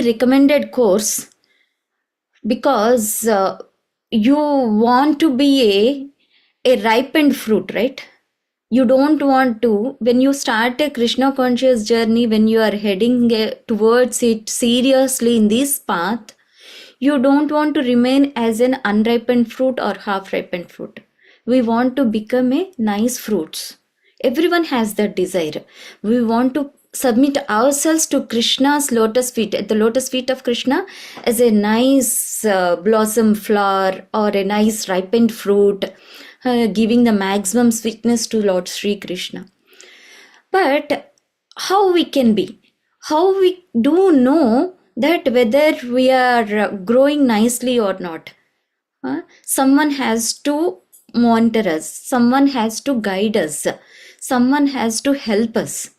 recommended course because you want to be a ripened fruit, right? You don't want to, when you start a Krishna conscious journey, when you are heading towards it seriously in this path, you don't want to remain as an unripened fruit or half ripened fruit. We want to become a nice fruits. Everyone has that desire. We want to submit ourselves to Krishna's lotus feet, at the lotus feet of Krishna, as a nice blossom flower or a nice ripened fruit, giving the maximum sweetness to Lord Sri Krishna. But how we can be? How we do know that whether we are growing nicely or not? Someone has to monitor us. Someone has to guide us. Someone has to help us.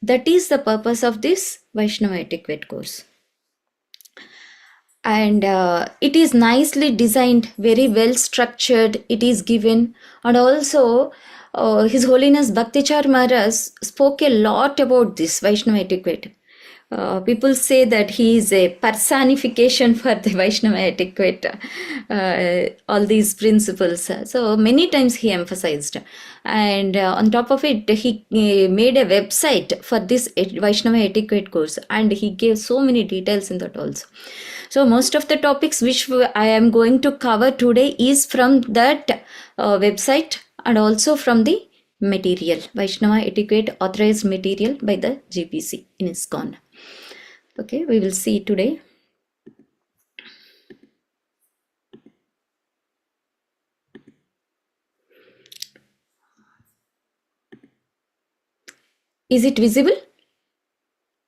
That is the purpose of this Vaishnava Etiquette course. And it is nicely designed, very well structured. It is given, and also His Holiness Bhaktichar Maharaj spoke a lot about this Vaishnava Etiquette. People say that he is a personification for the Vaishnava Etiquette, all these principles. So many times he emphasized, and on top of it, he made a website for this Vaishnava Etiquette course, and he gave so many details in that also. So most of the topics which I am going to cover today is from that website, and also from the material, Vaishnava Etiquette authorized material by the GPC in ISKCON. Okay, we will see today. Is it visible?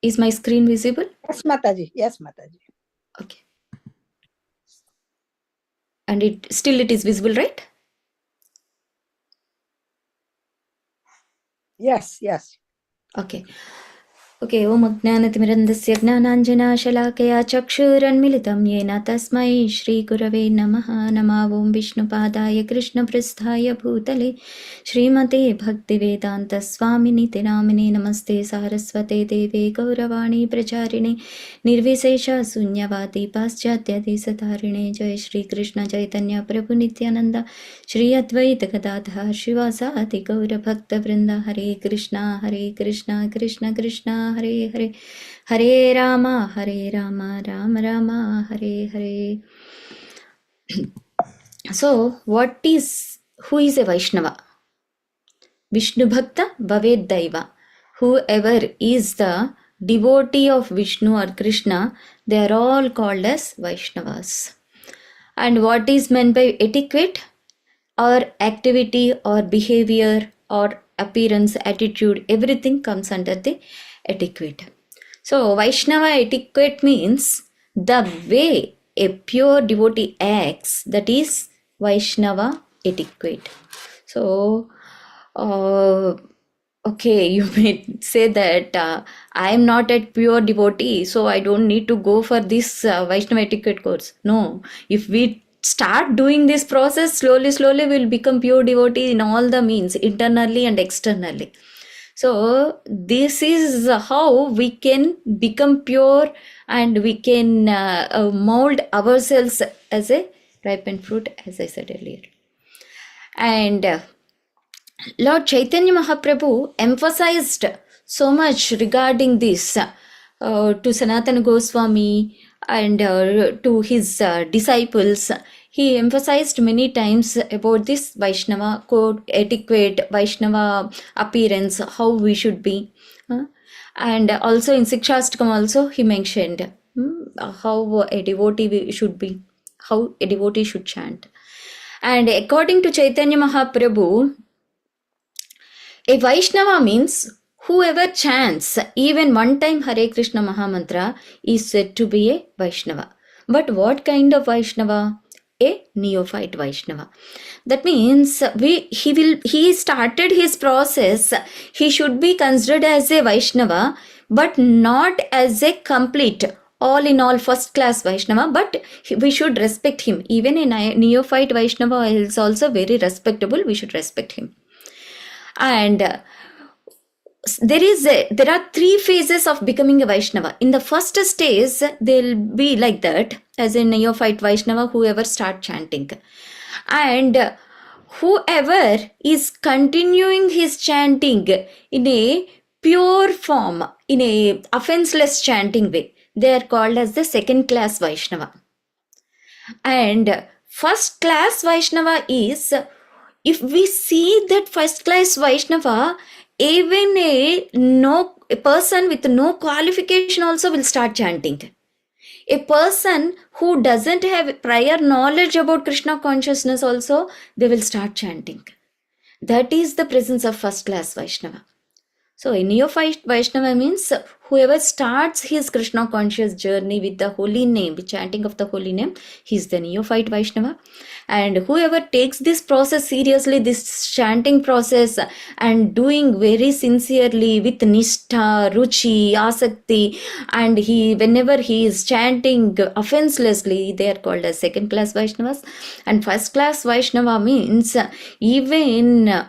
Is my screen visible? Yes, Mataji. Yes, Mataji. Okay. And it is visible, right? Yes, yes. Okay. Okay, Om Ajnanatimirandasya Gnananjanashalakaya Chakshuranmilitam Yena Tasmai Shri Gurave Namaha Nama Om Vishnupadaya Krishna Prasthaya Bhutale Srimate Bhaktivedanta Swamini Tinamine Namaste Saraswate Deve Gauravani Pracharine Nirvisesha Sunyavati Paschatya Desatarine Jai Shri Krishna Chaitanya Prabhu Nityananda Shri Advaita Gadadhar Shivasati Gaura Bhakta Vrinda Hare Krishna Krishna Krishna Hare Hare Hare Rama Rama Rama Hare Hare. So who is a Vaishnava? Vishnu Bhakta Bhaved Daiva. Whoever is the devotee of Vishnu or Krishna, they are all called as Vaishnavas. And what is meant by etiquette? Or activity or behavior or appearance, attitude, everything comes under the etiquette. So Vaishnava etiquette means the way a pure devotee acts, that is Vaishnava etiquette. So okay, you may say that I am not a pure devotee, so I don't need to go for this Vaishnava etiquette course. No, if we start doing this process, slowly we'll become pure devotee in all the means, internally and externally. So this is how we can become pure, and we can mold ourselves as a ripened fruit, as I said earlier. And Lord Chaitanya Mahaprabhu emphasized so much regarding this to Sanatana Goswami and to his disciples. He emphasized many times about this Vaishnava code, etiquette, Vaishnava appearance, how we should be. And also in Sikshastakam also he mentioned how a devotee should be, how a devotee should chant. And according to Chaitanya Mahaprabhu, a Vaishnava means whoever chants even one time Hare Krishna Mahamantra is said to be a Vaishnava. But what kind of Vaishnava? A neophyte Vaishnava. That means he started his process. He should be considered as a Vaishnava, but not as a complete, all in all first class Vaishnava, but we should respect him. Even a neophyte Vaishnava is also very respectable. We should respect him. And there are three phases of becoming a Vaishnava. In the first stage, they'll be like that, as a neophyte Vaishnava, whoever start chanting. And whoever is continuing his chanting in a pure form, in a offenseless chanting way, they are called as the second class Vaishnava. And first class Vaishnava is, if we see that first class Vaishnava, even a person with no qualification also will start chanting. A person who doesn't have prior knowledge about Krishna consciousness also, they will start chanting. That is the presence of first class Vaishnava. So a neophyte Vaishnava means whoever starts his Krishna conscious journey with the holy name, with chanting of the holy name, he is the neophyte Vaishnava. And whoever takes this process seriously, this chanting process, and doing very sincerely with nishtha, ruchi, asakti, and whenever he is chanting offenselessly, they are called as second class Vaishnavas. And first class Vaishnava means even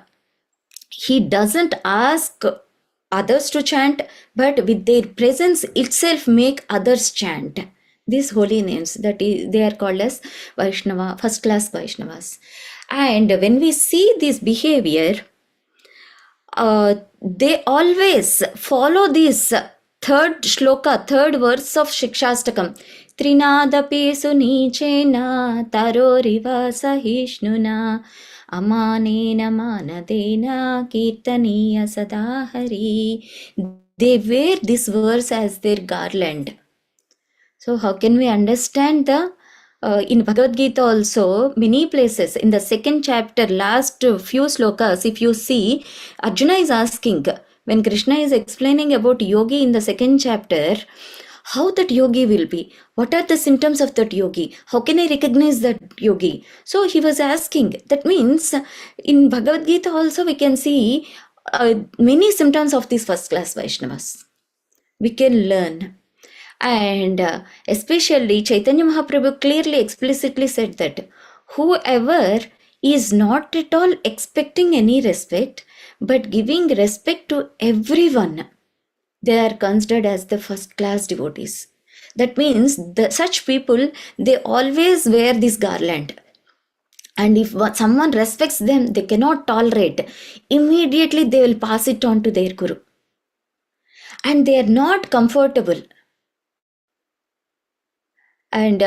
he doesn't ask others to chant, but with their presence itself make others chant these holy names. That is, they are called as Vaishnava, first class Vaishnavas. And when we see this behavior, they always follow this third shloka, third verse of Shikshastakam. Trinadapi sunichena taroriva sahishnuna amanena manadena kirtaniya sadahari. They wear this verse as their garland. So how can we understand the in Bhagavad Gita also, many places in the second chapter, last few slokas, if you see, Arjuna is asking, when Krishna is explaining about yogi in the second chapter, how that yogi will be, what are the symptoms of that yogi, how can I recognize that yogi? So he was asking. That means in Bhagavad Gita also we can see many symptoms of these first class Vaishnavas. We can learn. And especially Chaitanya Mahaprabhu clearly explicitly said that whoever is not at all expecting any respect but giving respect to everyone, they are considered as the first class devotees. That means such people, they always wear this garland. And if someone respects them, they cannot tolerate, immediately they will pass it on to their guru. And they are not comfortable. And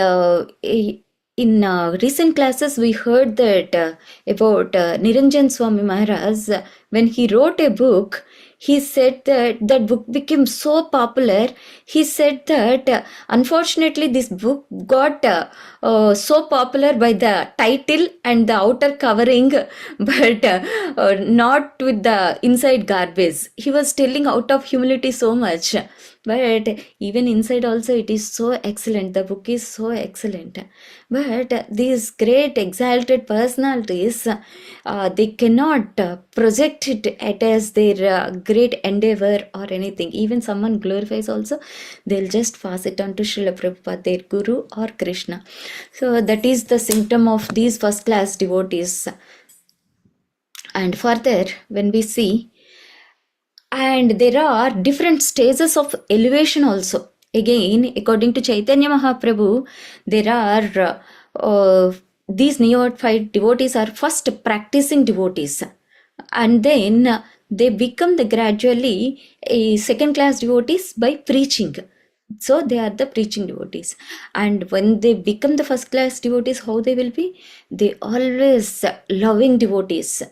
in recent classes, we heard that about Niranjan Swami Maharaj. When he wrote a book, he said that that book became so popular. He said that unfortunately this book got so popular by the title and the outer covering, but not with the inside garbage. He was telling out of humility so much. But even inside also it is so excellent. The book is so excellent. But these great exalted personalities, they cannot project it as their great endeavor or anything. Even someone glorifies also, they'll just pass it on to Srila Prabhupada, their guru or Krishna. So that is the symptom of these first class devotees. And further, when we see, and there are different stages of elevation also. Again, according to Chaitanya Mahaprabhu, there are these neophyte devotees are first practicing devotees, and then they become the gradually a second class devotees by preaching. So they are the preaching devotees. And when they become the first class devotees, how they will be? They always loving devotees.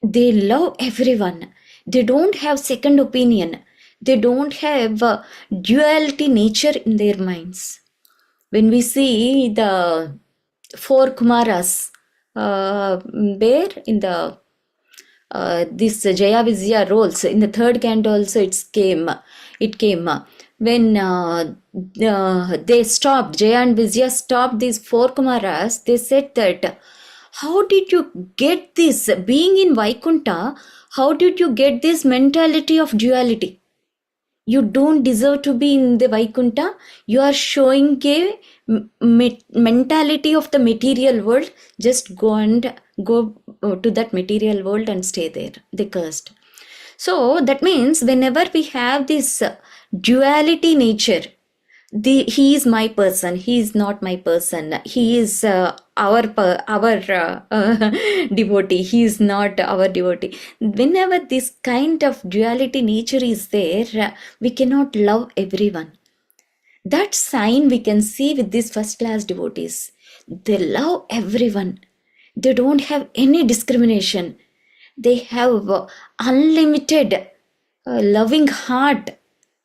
They love everyone. They don't have second opinion. They don't have duality nature in their minds. When we see the four Kumaras, there in the this Jaya Vijaya roles in the third canto also it came when they stopped, Jaya and Vijaya stopped these four Kumaras. They said that, how did you get this being in Vaikunta? How did you get this mentality of duality? You don't deserve to be in the Vaikunta. You are showing a mentality of the material world. Just go to that material world and stay there. They cursed. So that means whenever we have this duality nature, he is my person, he is not my person, he is our devotee, he is not our devotee. Whenever this kind of duality nature is there, we cannot love everyone. That sign we can see with these first class devotees. They love everyone. They don't have any discrimination. They have unlimited loving heart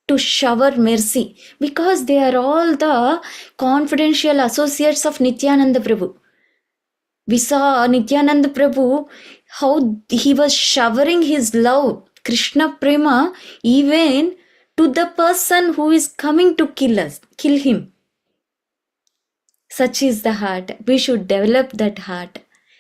to shower mercy, because they are all the confidential associates of Nityananda Prabhu. We saw Nityananda Prabhu, how he was showering his love, Krishna Prema, even to the person who is coming to kill him. Such is the heart. We should develop that heart.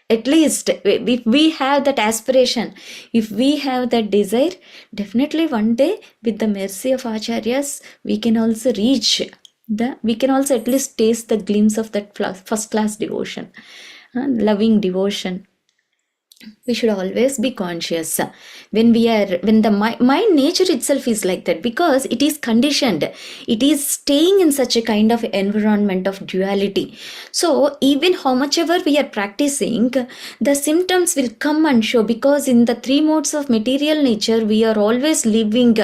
At least if we have that aspiration, if we have that desire, definitely one day with the mercy of Acharyas, we can also we can also at least taste the glimpse of that first class devotion, loving devotion. We should always be conscious when the mind nature itself is like that, because it is conditioned, it is staying in such a kind of environment of duality. So even how much ever we are practicing, the symptoms will come and show, because in the three modes of material nature we are always living,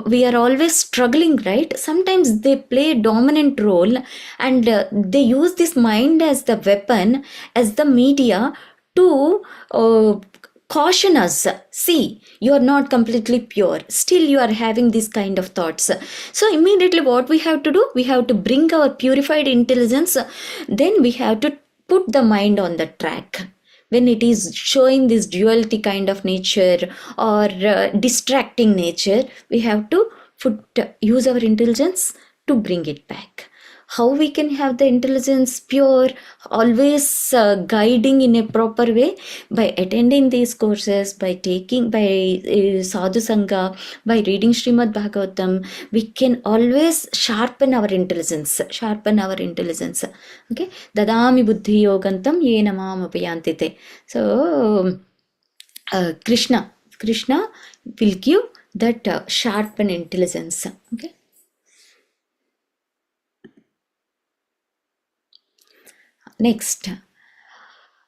we are always struggling, right? Sometimes they play a dominant role, and they use this mind as the weapon, as the media, to caution us. See, you are not completely pure, still you are having this kind of thoughts. So immediately what we have to do, we have to bring our purified intelligence, then we have to put the mind on the track. When it is showing this duality kind of nature or distracting nature, we have to use our intelligence to bring it back. How we can have the intelligence pure, always guiding in a proper way? By attending these courses, by sadhu sangha, by reading Srimad Bhagavatam, we can always sharpen our intelligence. Okay, dadami buddhi yogantam yena mam upayantite. So Krishna will give that sharpen intelligence. Okay. Next,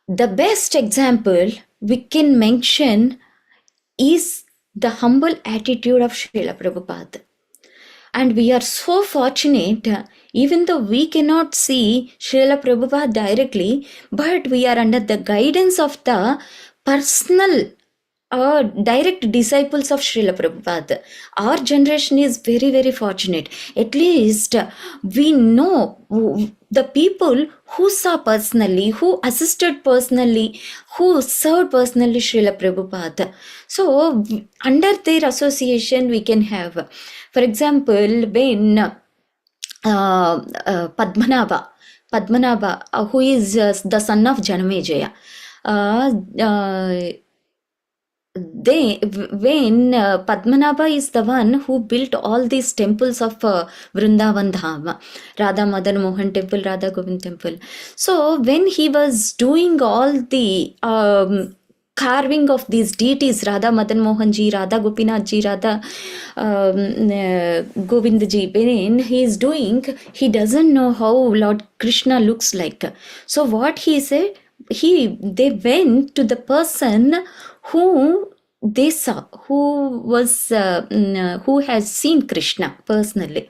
the best example we can mention is the humble attitude of Srila Prabhupada. And we are so fortunate, even though we cannot see Srila Prabhupada directly, but we are under the guidance of the personal direct disciples of Srila Prabhupada. Our generation is very, very fortunate. At least we know the people who saw personally, who assisted personally, who served personally Srila Prabhupada. So under their association we can have, for example, when Padmanabha, who is the son of Janamejaya, when Padmanabha is the one who built all these temples of Vrindavan Dham, Radha Madan Mohan temple, Radha Govind temple. So when he was doing all the carving of these deities, Radha Madan Mohan ji, Radha Gopinath ji, Radha Govind ji, when he is doing, he doesn't know how Lord Krishna looks like. So what he said, they went to the person who they saw, who has seen Krishna personally.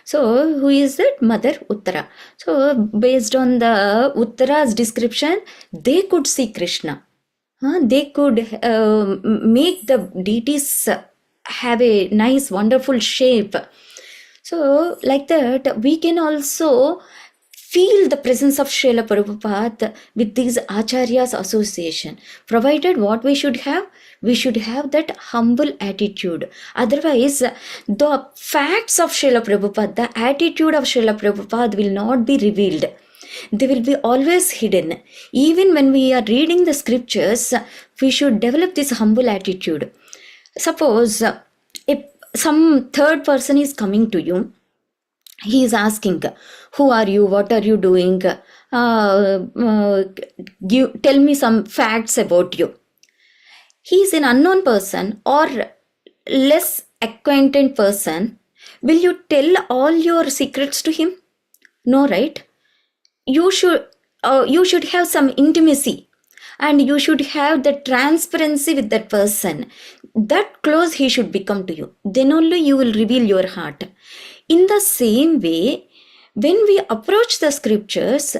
So who is that? Mother Uttara. So based on the Uttara's description, they could see Krishna. They could make the deities have a nice wonderful shape. So like that we can also feel the presence of Srila Prabhupada with these Acharyas association. Provided what we should have that humble attitude. Otherwise, the facts of Srila Prabhupada, the attitude of Srila Prabhupada will not be revealed. They will be always hidden. Even when we are reading the scriptures, we should develop this humble attitude. Suppose if some third person is coming to you, he is asking, who are you, what are you doing, tell me some facts about you. He is an unknown person, or less acquainted person, will you tell all your secrets to him? No, right? You should have some intimacy, and you should have the transparency with that person. That close he should become to you. Then only you will reveal your heart. In the same way, when we approach the scriptures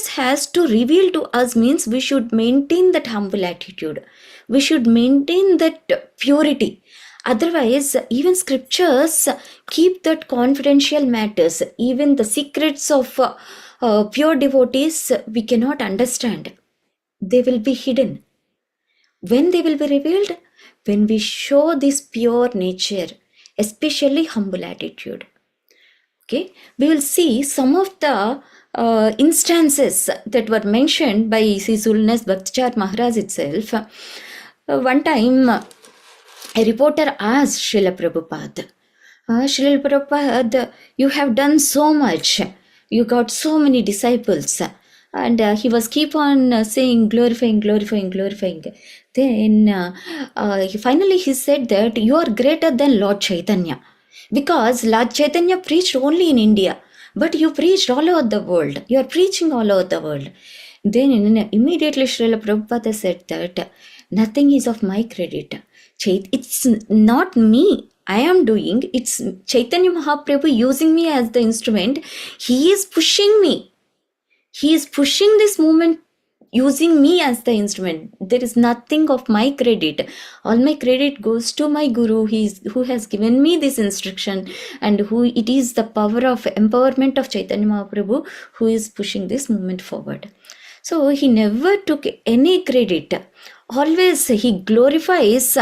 has to reveal to us, means we should maintain that humble attitude. We should maintain that purity. Otherwise, even scriptures keep that confidential matters. Even the secrets of pure devotees we cannot understand. They will be hidden. When they will be revealed? When we show this pure nature, especially humble attitude. Okay, we will see some of the instances that were mentioned by His Holiness Bhaktachar Maharaj itself. One time, a reporter asked Srila Prabhupada, Srila Prabhupada, you have done so much. You got so many disciples. And he was keep on saying, glorifying, glorifying, glorifying. Then finally he said that you are greater than Lord Chaitanya. Because Lord Chaitanya preached only in India. But you preached all over the world. You are preaching all over the world. Then immediately Srila Prabhupada said that nothing is of my credit. It's not me I am doing. It's Chaitanya Mahaprabhu using me as the instrument. He is pushing me. He is pushing this movement using me as the instrument. There is nothing of my credit. All my credit goes to my Guru, who has given me this instruction, and who it is the power of empowerment of Chaitanya Mahaprabhu who is pushing this movement forward. So he never took any credit. Always he glorifies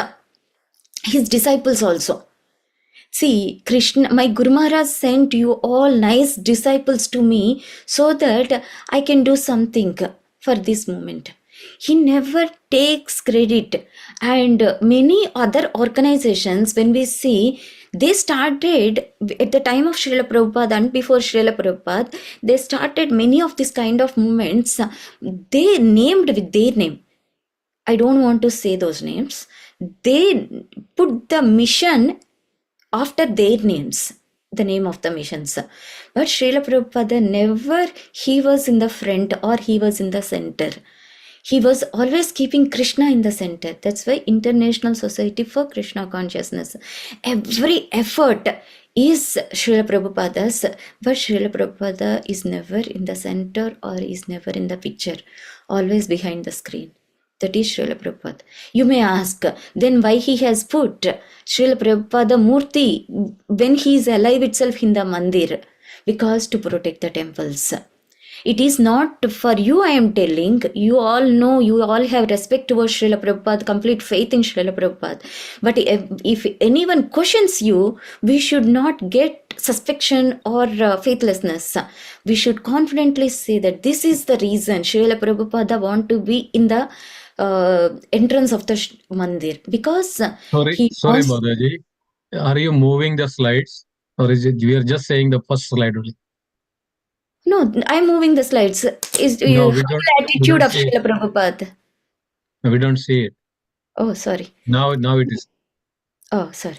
his disciples also. See, Krishna, my Guru Maharaj sent you all nice disciples to me so that I can do something for this moment. He never takes credit. And many other organizations, when we see, they started at the time of Srila Prabhupada and before Srila Prabhupada, they started many of these kind of movements. They named with their name. I don't want to say those names. They put the mission after their names, the name of the missions. But Srila Prabhupada never, he was in the front or he was in the center. He was always keeping Krishna in the center. That's why International Society for Krishna Consciousness. Every effort is Srila Prabhupada's, but Srila Prabhupada is never in the center or is never in the picture, always behind the screen. That is Srila Prabhupada. You may ask, then why he has put Srila Prabhupada Murti when he is alive itself in the mandir? Because to protect the temples. It is not for you I am telling. You all know, you all have respect towards Srila Prabhupada, complete faith in Srila Prabhupada. But if anyone questions you, we should not get suspicion or faithlessness. We should confidently say that this is the reason Srila Prabhupada want to be in the entrance of the mandir, because Sorry, Mataji. Are you moving the slides, or is it we are just saying the first slide only? No, I'm moving the slides. Is No, we attitude don't of see Srila Prabhupada. No, we don't see it. Oh, sorry. Now it is. Oh, sorry.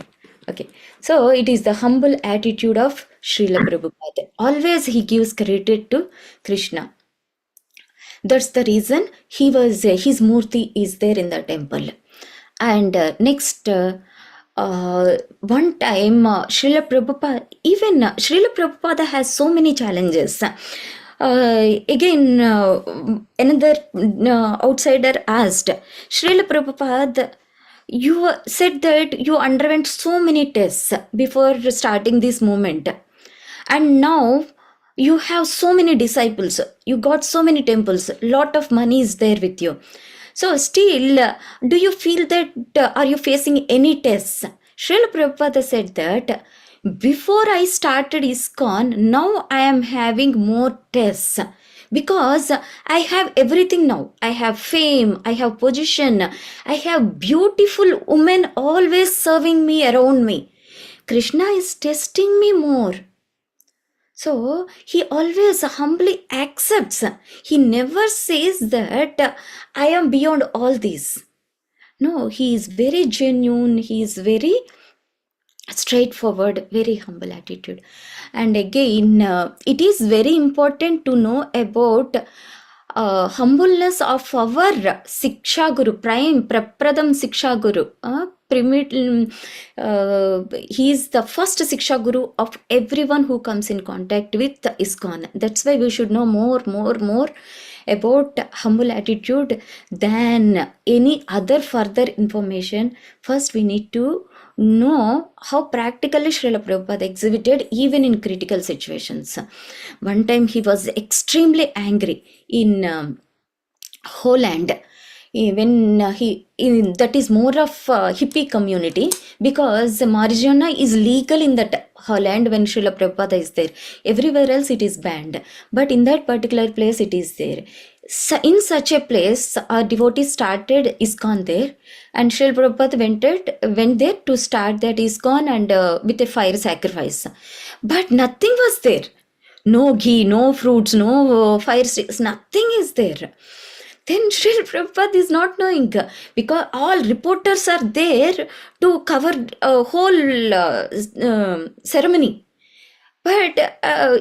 Okay. So it is the humble attitude of Srila Prabhupada. Always he gives credit to Krishna. That's the reason his murti is there in the temple. And next, one time, Srila Srila Prabhupada has so many challenges. Again, another outsider asked, Srila Prabhupada, you said that you underwent so many tests before starting this movement, and now you have so many disciples, you got so many temples, lot of money is there with you. So still, do you feel that, are you facing any tests? Srila Prabhupada said that, before I started ISKCON, now I am having more tests. Because I have everything now. I have fame, I have position, I have beautiful women always serving me around me. Krishna is testing me more. So he always humbly accepts. He never says that I am beyond all this. No, he is very genuine. He is very straightforward, very humble attitude. And again, it is very important to know about humbleness of our Siksha Guru, prime Prapradam Siksha Guru. He is the first Siksha Guru of everyone who comes in contact with the ISKCON. That's why we should know more about humble attitude than any other further information. First, we need to know how practically Srila Prabhupada exhibited even in critical situations. One time he was extremely angry in Holland when that is more of hippie community, because marijuana is legal in that Holland when Srila Prabhupada is there. Everywhere else it is banned, but in that particular place it is there. So in such a place, a devotee started ISKCON there, and Srila Prabhupada went there to start that ISKCON and with a fire sacrifice. But nothing was there. No ghee, no fruits, no fire sticks, nothing is there. Then Srila Prabhupada is not knowing, because all reporters are there to cover a whole ceremony. But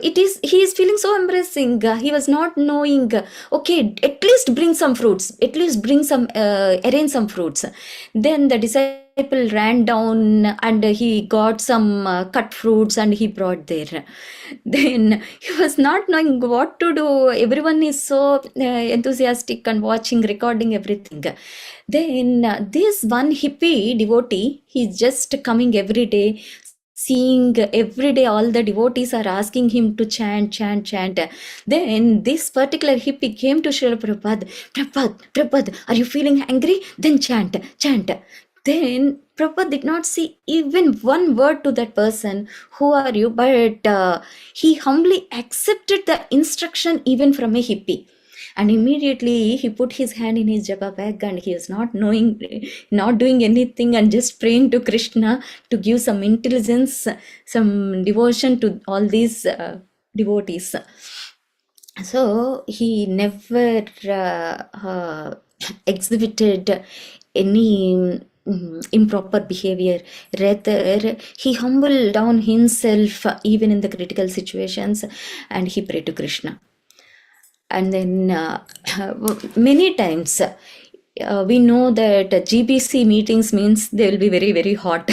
he is feeling so embarrassing. He was not knowing, okay, at least bring some fruits, at least bring some, arrange some fruits. Then the disciple ran down and he got some cut fruits and he brought there. Then he was not knowing what to do. Everyone is so enthusiastic and watching, recording everything. Then this one hippie devotee, he's just coming every day, seeing every day all the devotees are asking him to chant. Then this particular hippie came to Srila Prabhupada, are you feeling angry? Then chant. Then Prabhupada did not say even one word to that person, who are you? But he humbly accepted the instruction even from a hippie. And immediately he put his hand in his japa bag and he was not doing anything and just praying to Krishna to give some intelligence, some devotion to all these devotees. So he never exhibited any improper behavior. Rather, he humbled down himself even in the critical situations and he prayed to Krishna. And then many times we know that GBC meetings means they will be very, very hot.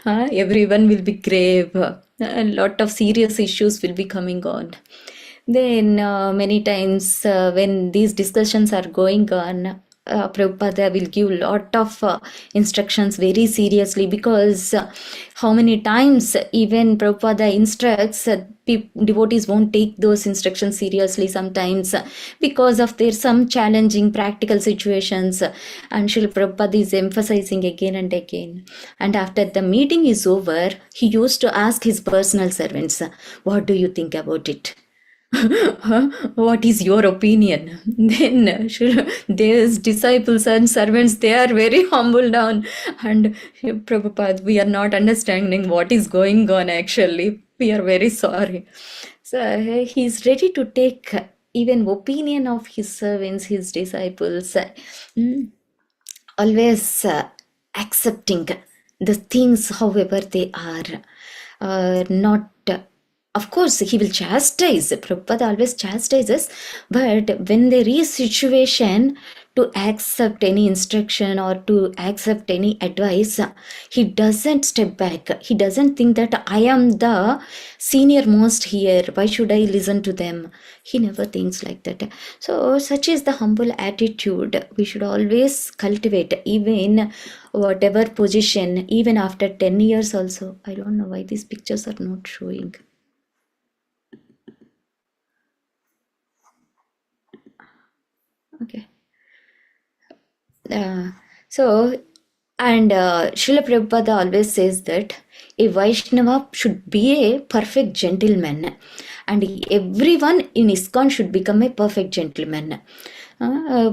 Everyone will be grave. A lot of serious issues will be coming on. Then many times when these discussions are going on, Prabhupada will give a lot of instructions very seriously, because how many times even Prabhupada instructs, devotees won't take those instructions seriously sometimes because of their some challenging practical situations, and Srila Prabhupada is emphasizing again and again. And after the meeting is over, he used to ask his personal servants, what do you think about it? What is your opinion? Then these disciples and servants, they are very humble down, and Prabhupada, we are not understanding what is going on actually. We are very sorry. So he is ready to take even opinion of his servants, his disciples, always accepting the things however they are, not. Of course, he will chastise. Prabhupada always chastises, but when there is situation to accept any instruction or to accept any advice, he doesn't step back. He doesn't think that I am the senior most here, why should I listen to them? He never thinks like that. So such is the humble attitude we should always cultivate, even whatever position, even after 10 years also. I don't know why these pictures are not showing. Okay. Srila Prabhupada always says that a Vaishnava should be a perfect gentleman, and everyone in ISKCON should become a perfect gentleman.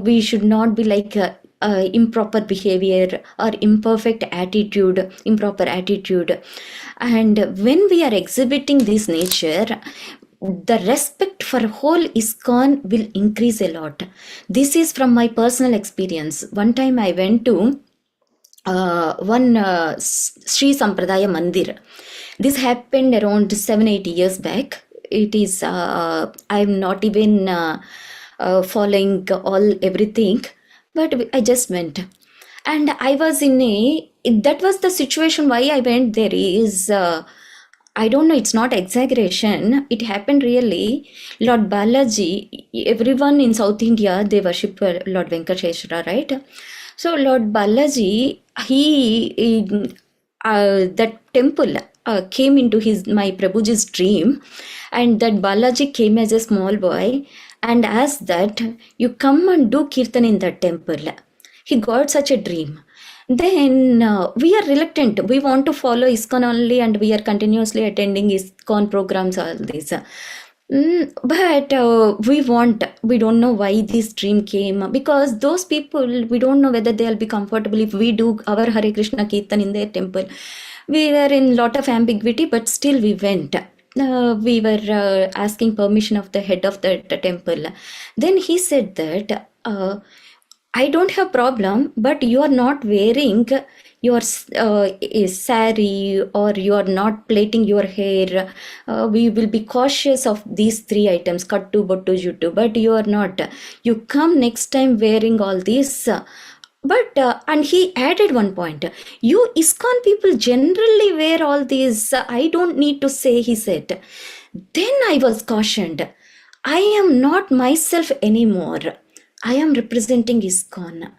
We should not be like improper behavior or improper attitude. And when we are exhibiting this nature, the respect for whole ISKCON will increase a lot. This is from my personal experience. One time I went to one Sri Sampradaya Mandir. This happened around 7-8 years back. It is I'm not even following everything, but I just went, and I was in a, that was the situation why I went there is I don't know, it's not exaggeration, it happened really. Lord Balaji, everyone in South India, they worship Lord Venkateshwara, right? So Lord Balaji, that temple came into my Prabhuji's dream, and that Balaji came as a small boy and asked that you come and do kirtan in that temple. He got such a dream. Then we are reluctant. We want to follow ISKCON only, and we are continuously attending ISKCON programs, all this. But we don't know why this dream came, because those people, we don't know whether they'll be comfortable if we do our Hare Krishna Kirtan in their temple. We were in lot of ambiguity, but still we went. We were asking permission of the head of the temple. Then he said that I don't have problem, but you are not wearing your sari, or you are not plaiting your hair. We will be cautious of these 3 items, kattu, bottu, juttu, but you are not. You come next time wearing all these. But and he added one point, you ISKCON people generally wear all these. I don't need to say, he said. Then I was cautioned. I am not myself anymore. I am representing ISKCON.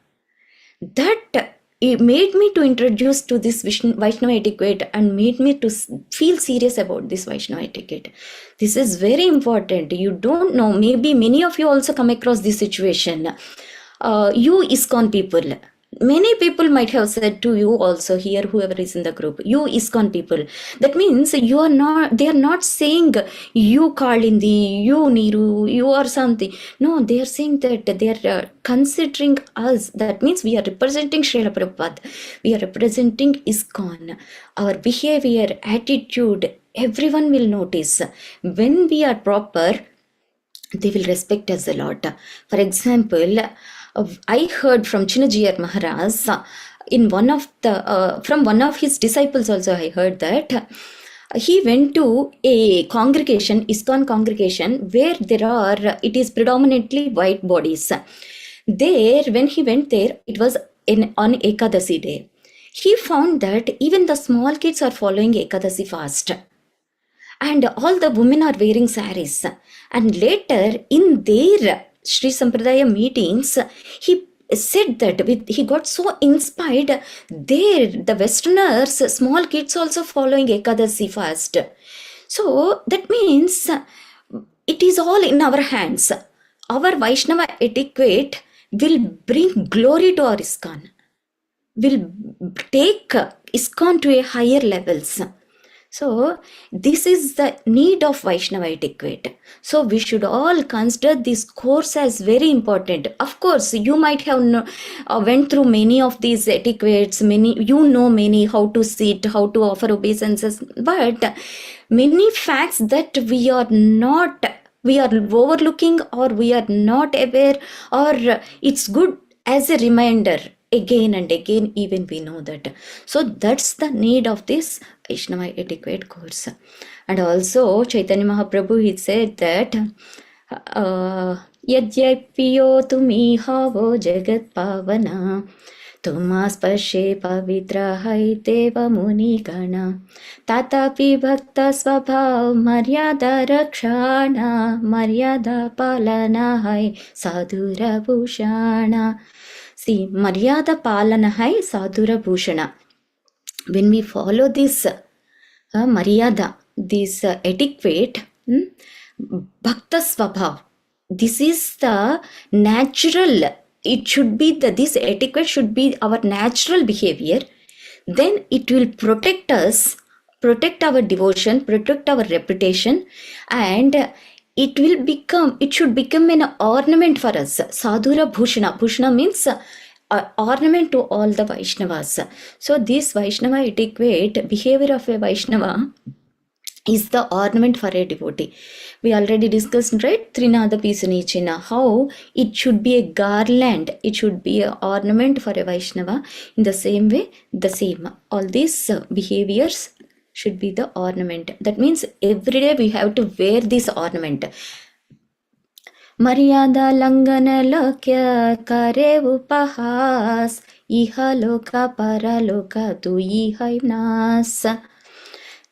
That it made me to introduce to this Vaishnava etiquette, and made me to feel serious about this Vaishnava etiquette. This is very important. You don't know, maybe many of you also come across this situation. You ISKCON people, many people might have said to you also here, whoever is in the group, you ISKCON people. That means you are not, they are not saying you Kalindi, you Niru, you or something. No, they are saying that they are considering us. That means we are representing Srila Prabhupada. We are representing ISKCON. Our behavior, attitude, everyone will notice. When we are proper, they will respect us a lot. For example, I heard from Chinnajiyar Maharaj, in one of the from one of his disciples also I heard that he went to a congregation, ISKCON congregation, where it is predominantly white bodies. There, when he went there, it was on Ekadasi day. He found that even the small kids are following Ekadasi fast, and all the women are wearing saris. And later in their Sri Sampradaya meetings, he said that he got so inspired. There, the Westerners, small kids also following Ekadasi fast. So that means it is all in our hands. Our Vaishnava etiquette will bring glory to our ISKCON, will take ISKCON to a higher levels. So this is the need of Vaishnava etiquette. So we should all consider this course as very important. Of course, you might have went through many of these etiquettes, many, how to sit, how to offer obeisances, but many facts that we are overlooking, or we are not aware, or it's good as a reminder. Again and again, even we know that. So that's the need of this Vaishnava etiquette course. And also Chaitanya Mahaprabhu, he said that Yadyapiyo tumi havo jagat pavana tumaspashe pavitra hai deva muni gana tatapi bhakta svabhav maryada rakshana maryada palana hai sadhura bhushana. See, Maryada Palana hai Sadhura Bhushana. When we follow this Maryada, this etiquette, Bhakta Svabhav, this is the natural, it should be this etiquette should be our natural behavior. Then it will protect us, protect our devotion, protect our reputation, and it should become an ornament for us. Sadhura Bhushana. Bhushana means ornament to all the Vaishnavas. So this Vaishnava etiquette, behavior of a Vaishnava, is the ornament for a devotee. We already discussed, right? Trinada Pisunichina, how it should be a garland, it should be an ornament for a Vaishnava. In the same way, the same. All these behaviors should be the ornament. That means every day we have to wear this ornament. मर्यादा लंघन लक्ष्य करे उपहास इह लोक परलोक दुई है नास.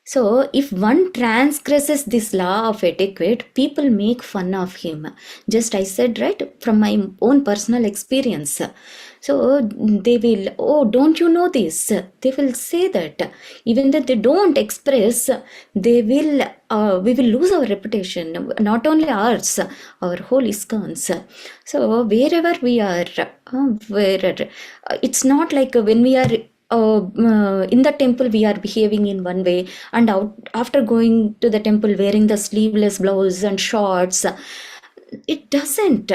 So, if one transgresses this law of etiquette, people make fun of him. Just I said, right, from my own personal experience. So, they will, oh, don't you know this? They will say that. Even that they don't express, they will, we will lose our reputation. Not only ours, our whole ISKCONs. So, wherever we are, it's not like when we are in the temple we are behaving in one way, and after going to the temple wearing the sleeveless blouse and shorts, it doesn't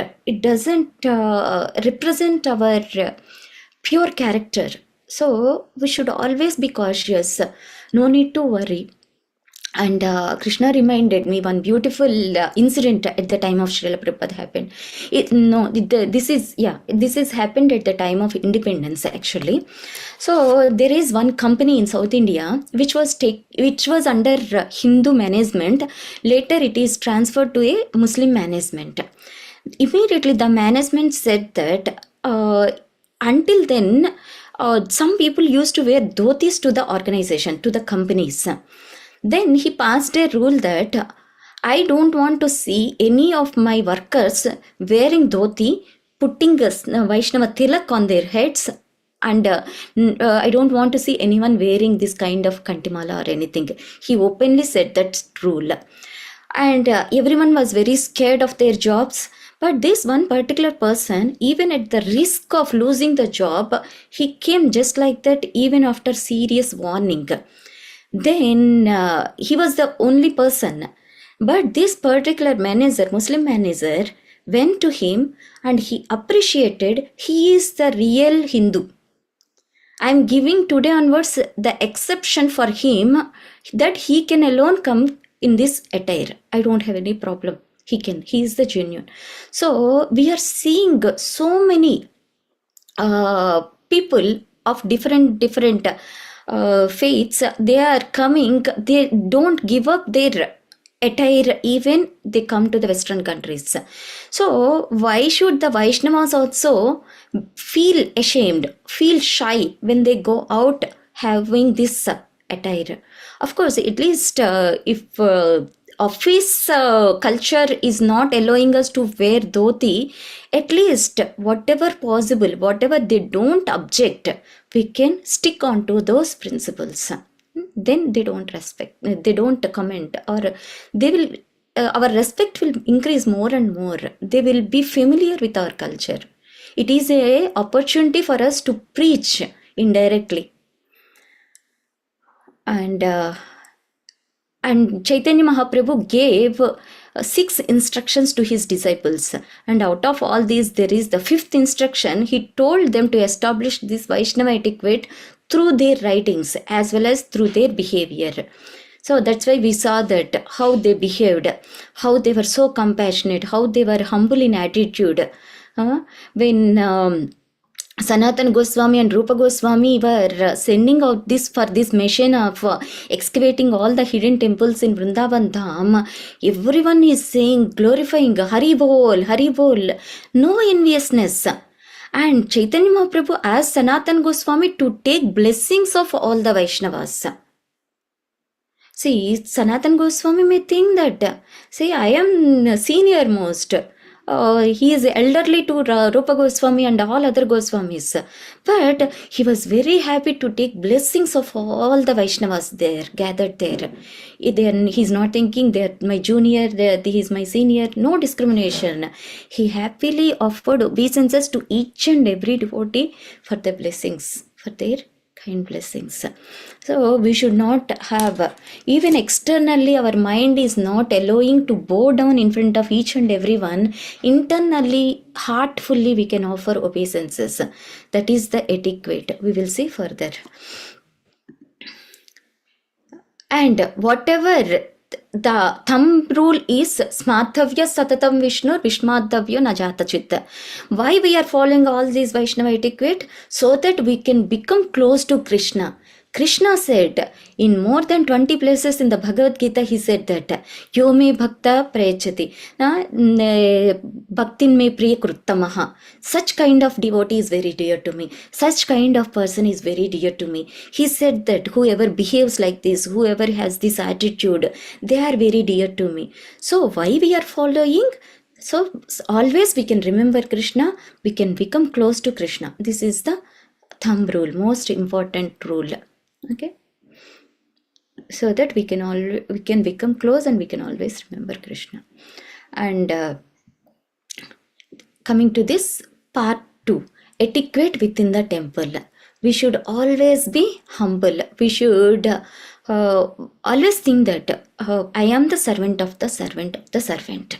represent our pure character. So we should always be cautious, no need to worry. And Krishna reminded me one beautiful incident at the time of Srila Prabhupada happened. This is happened at the time of independence actually. So there is one company in South India which was under Hindu management. Later it is transferred to a Muslim management. Immediately the management said that until then some people used to wear dhotis to the organization, to the companies. Then he passed a rule that I don't want to see any of my workers wearing dhoti, putting a Vaishnava tilak on their heads, and I don't want to see anyone wearing this kind of kantimala or anything. He openly said that rule. And everyone was very scared of their jobs. But this one particular person, even at the risk of losing the job, he came just like that, even after serious warning. Then he was the only person. But this particular manager, Muslim manager, went to him and he appreciated he is the real Hindu. I am giving today onwards the exception for him that he can alone come in this attire. I don't have any problem. He is the genuine. So we are seeing so many people of different faiths, they are coming, they don't give up their attire even they come to the Western countries. So why should the Vaishnavas also feel ashamed, feel shy when they go out having this attire? Of course, at least if office culture is not allowing us to wear dhoti, at least whatever possible, whatever they don't object, we can stick on to those principles. Then they don't respect, they don't comment, or they will, our respect will increase more and more. They will be familiar with our culture. It is a opportunity for us to preach indirectly. And Chaitanya Mahaprabhu gave 6 instructions to his disciples, and out of all these there is the 5th instruction. He told them to establish this Vaishnava etiquette through their writings as well as through their behavior. So that's why we saw that how they behaved, how they were so compassionate, how they were humble in attitude. When Sanatana Goswami and Rupa Goswami were sending out this mission of excavating all the hidden temples in Vrindavan Dham, everyone is saying, glorifying Hari Bol, Hari Bol, no enviousness. And Chaitanya Mahaprabhu asked Sanatana Goswami to take blessings of all the Vaishnavas. See, Sanatana Goswami may think that, say, I am senior most. He is elderly to Rupa Goswami and all other Goswamis. But he was very happy to take blessings of all the Vaishnavas there, gathered there. Then he is not thinking that my junior, he is my senior, no discrimination. He happily offered obeisances to each and every devotee for the blessings, for their kind blessings. So we should not have, even externally our mind is not allowing to bow down in front of each and everyone. Internally, heartfully we can offer obeisances. That is the etiquette. We will see further. And whatever the thumb rule is, smarthavya satatam Vishnu vishmadhavya najata chitta. Why we are following all these Vaishnava etiquette? So that we can become close to Krishna. Krishna said in more than 20 places in the Bhagavad Gita, he said that yo me bhakta prayachati bhaktin me priya kruttamaha. Such kind of devotee is very dear to me, such kind of person is very dear to me. He said that whoever behaves like this, whoever has this attitude, they are very dear to me. So why we are following? So always we can remember Krishna, we can become close to Krishna. This is the thumb rule, most important rule. Okay, so that we can become close and we can always remember Krishna. And coming to this part 2, etiquette within the temple. We should always be humble. We should always think that I am the servant of the servant of the servant.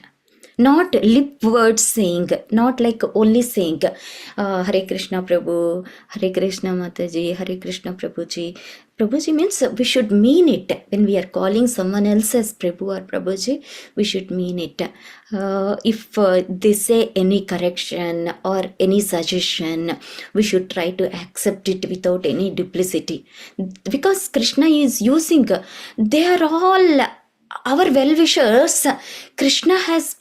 Not lip words saying, not like only saying Hare Krishna Prabhu, Hare Krishna Mataji, Hare Krishna Prabhuji. Prabhuji means we should mean it. When we are calling someone else as Prabhu or Prabhuji, we should mean it. If they say any correction or any suggestion, we should try to accept it without any duplicity. Because Krishna is using, they are all our well-wishers. Krishna has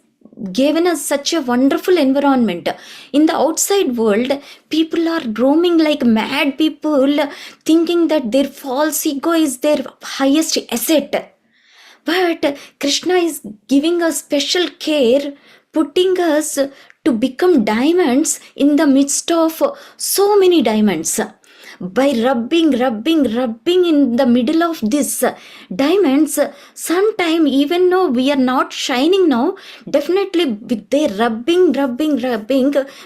given us such a wonderful environment. In the outside world, people are roaming like mad people, thinking that their false ego is their highest asset. But Krishna is giving us special care, putting us to become diamonds in the midst of so many diamonds. By rubbing in the middle of this diamonds, sometime even though we are not shining now, definitely with their rubbing,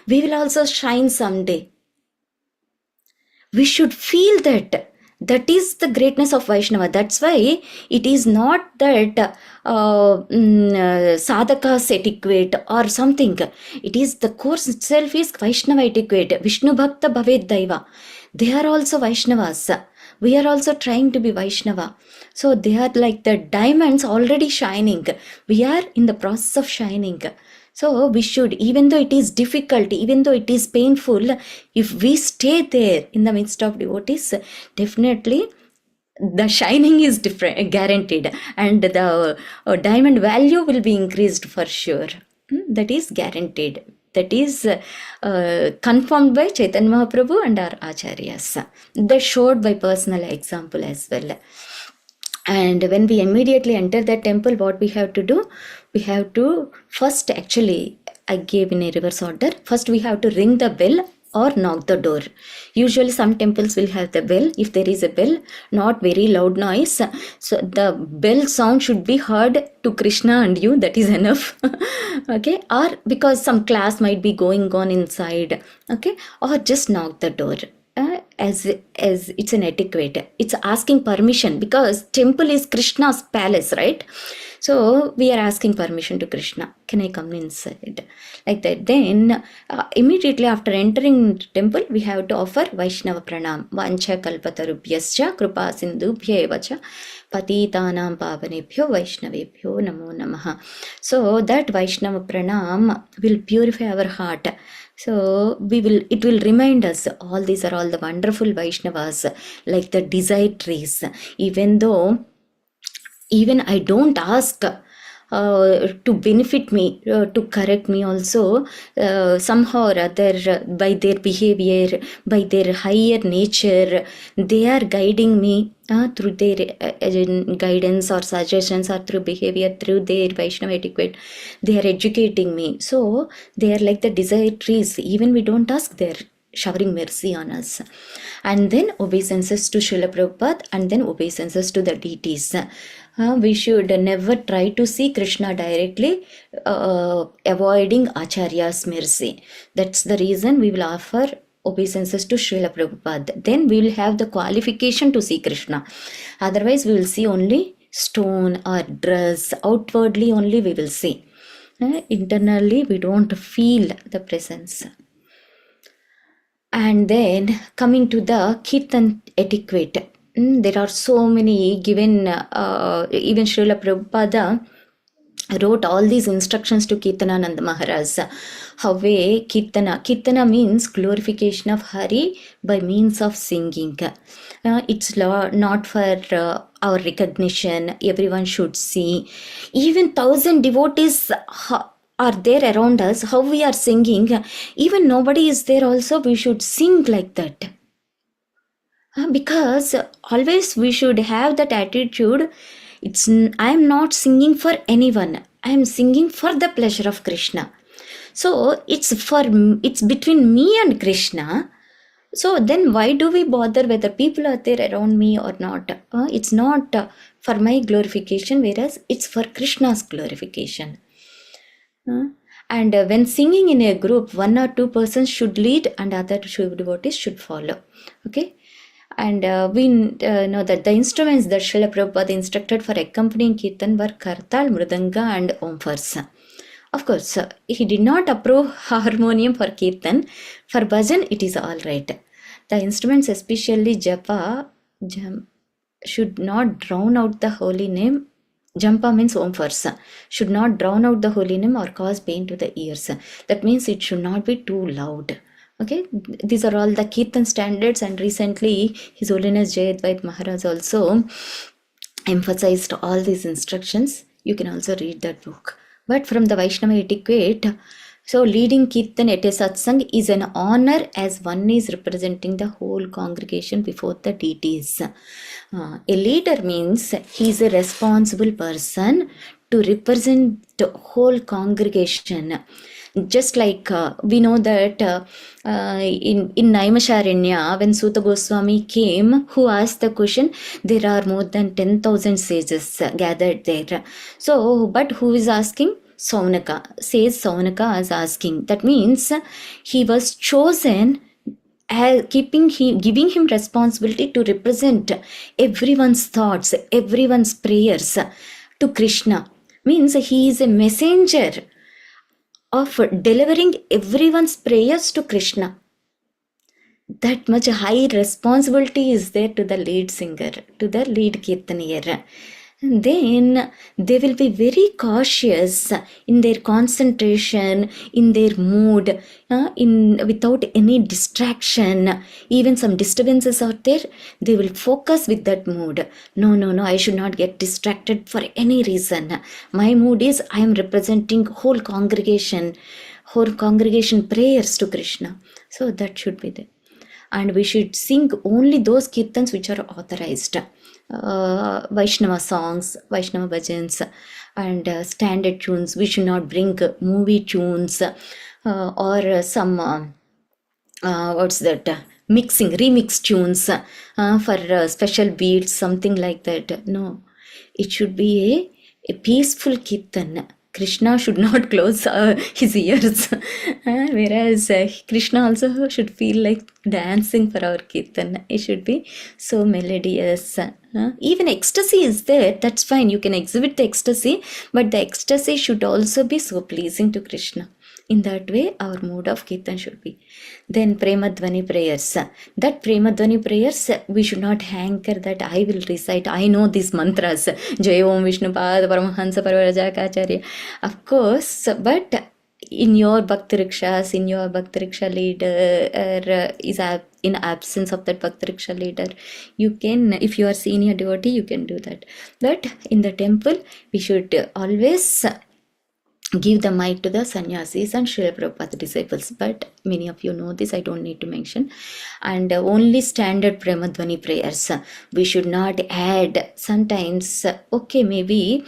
we will also shine someday. We should feel that. That is the greatness of Vaishnava. That's why it is not that sadhaka's etiquette or something. It is the course itself is Vaishnava etiquette. Vishnu Bhakta Bhaved Daiva. They are also Vaishnavas. We are also trying to be Vaishnava. So they are like the diamonds already shining. We are in the process of shining. So we should, even though it is difficult, even though it is painful, if we stay there in the midst of devotees, definitely the shining is different, guaranteed, and the diamond value will be increased for sure. That is guaranteed. That is confirmed by Chaitanya Mahaprabhu and our acharyas. They showed by personal example as well. And when we immediately enter that temple, what we have to do? We have to first, actually, I gave in a reverse order. First, we have to ring the bell or knock the door. Usually some temples will have the bell. If there is a bell, not very loud noise, so the bell sound should be heard to Krishna and you, that is enough. Okay, or because some class might be going on inside, okay, or just knock the door. As it's an etiquette, it's asking permission, because temple is Krishna's palace, right? So we are asking permission to Krishna, can I come inside, like that. Then immediately after entering temple, we have to offer Vaishnava pranam. Vancha kalpatarubhyascha kripa sindhubhya evacha patitanam pavanebhyo vaishnavebhyo namo namaha. So that Vaishnava pranam will purify our heart. So it will remind us, all these are all the wonderful Vaishnavas, like the desire trees. Even I don't ask to benefit me, to correct me also, somehow or other, by their behavior, by their higher nature, they are guiding me through their guidance or suggestions, or through behavior, through their Vaishnava etiquette, they are educating me. So they are like the desire trees. Even we don't ask, they are showering mercy on us. And then obeisances to Srila Prabhupada, and then obeisances to the deities. We should never try to see Krishna directly, avoiding Acharya's mercy. That's the reason we will offer obeisances to Srila Prabhupada. Then we will have the qualification to see Krishna. Otherwise, we will see only stone or dress. Outwardly only we will see. Internally, we don't feel the presence. And then coming to the Kirtan etiquette. There are so many given, even Srila Prabhupada wrote all these instructions to Kirtanananda Maharaj. How way Kirtana means glorification of Hari by means of singing. It's not for our recognition. Everyone should see. Even 1,000 devotees are there around us. How we are singing, even nobody is there. Also, we should sing like that. Because always we should have that attitude. I am not singing for anyone. I am singing for the pleasure of Krishna. So it's between me and Krishna. So then why do we bother whether people are there around me or not? It's not for my glorification, whereas it's for Krishna's glorification. And when singing in a group, 1 or 2 persons should lead and other devotees should follow. Okay. And we know that the instruments that Srila Prabhupada instructed for accompanying Kirtan were Kartal, Mridanga and Omfars. Of course, he did not approve harmonium for Kirtan. For Bhajan, it is all right. The instruments, especially Japa, should not drown out the holy name. Jampa means Omfars. Should not drown out the holy name or cause pain to the ears. That means it should not be too loud. Okay, these are all the Kirtan standards, and recently His Holiness Jayadvait Maharaj also emphasized all these instructions. You can also read that book. But from the Vaishnava Etiquette, so leading Kirtan at a satsang is an honor as one is representing the whole congregation before the deities. A leader means he is a responsible person to represent the whole congregation. Just like we know that in Naimisharanya, when Suta Goswami came, who asked the question, there are more than 10,000 sages gathered there. So, but who is asking? Saunaka. Says Saunaka is asking. That means he was chosen, giving him responsibility to represent everyone's thoughts, everyone's prayers to Krishna. Means he is a messenger of delivering everyone's prayers to Krishna. That much high responsibility is there to the lead singer, to the lead kirtanier. And then they will be very cautious in their concentration, in their mood, without any distraction. Even some disturbances out there, they will focus with that mood. No, I should not get distracted for any reason. My mood is I am representing whole congregation prayers to Krishna. So that should be there. And we should sing only those kirtans which are authorized. Vaishnava songs, Vaishnava bhajans, and standard tunes. We should not bring movie tunes or some remix tunes for special beats, something like that. No, it should be a peaceful kirtan. Krishna should not close his ears, whereas Krishna also should feel like dancing for our kirtan. It should be so melodious. Even ecstasy is there, that's fine. You can exhibit the ecstasy, but the ecstasy should also be so pleasing to Krishna. In that way, our mood of kirtan should be. Then Premadhvani prayers. That Premadhvani prayers, we should not hanker that I will recite. I know these mantras. Jai Om Vishnupad Paramahansa Parvarajakacharya. Of course, but in your Bhakti Rikshas, in your Bhakti Riksha leader in absence of that Bhakti Riksha leader, you can, if you are senior devotee, you can do that. But in the temple, we should always give the mic to the sannyasis and Srila Prabhupada disciples. But many of you know this, I don't need to mention. And only standard Premadhvani prayers. We should not add. Sometimes, okay, maybe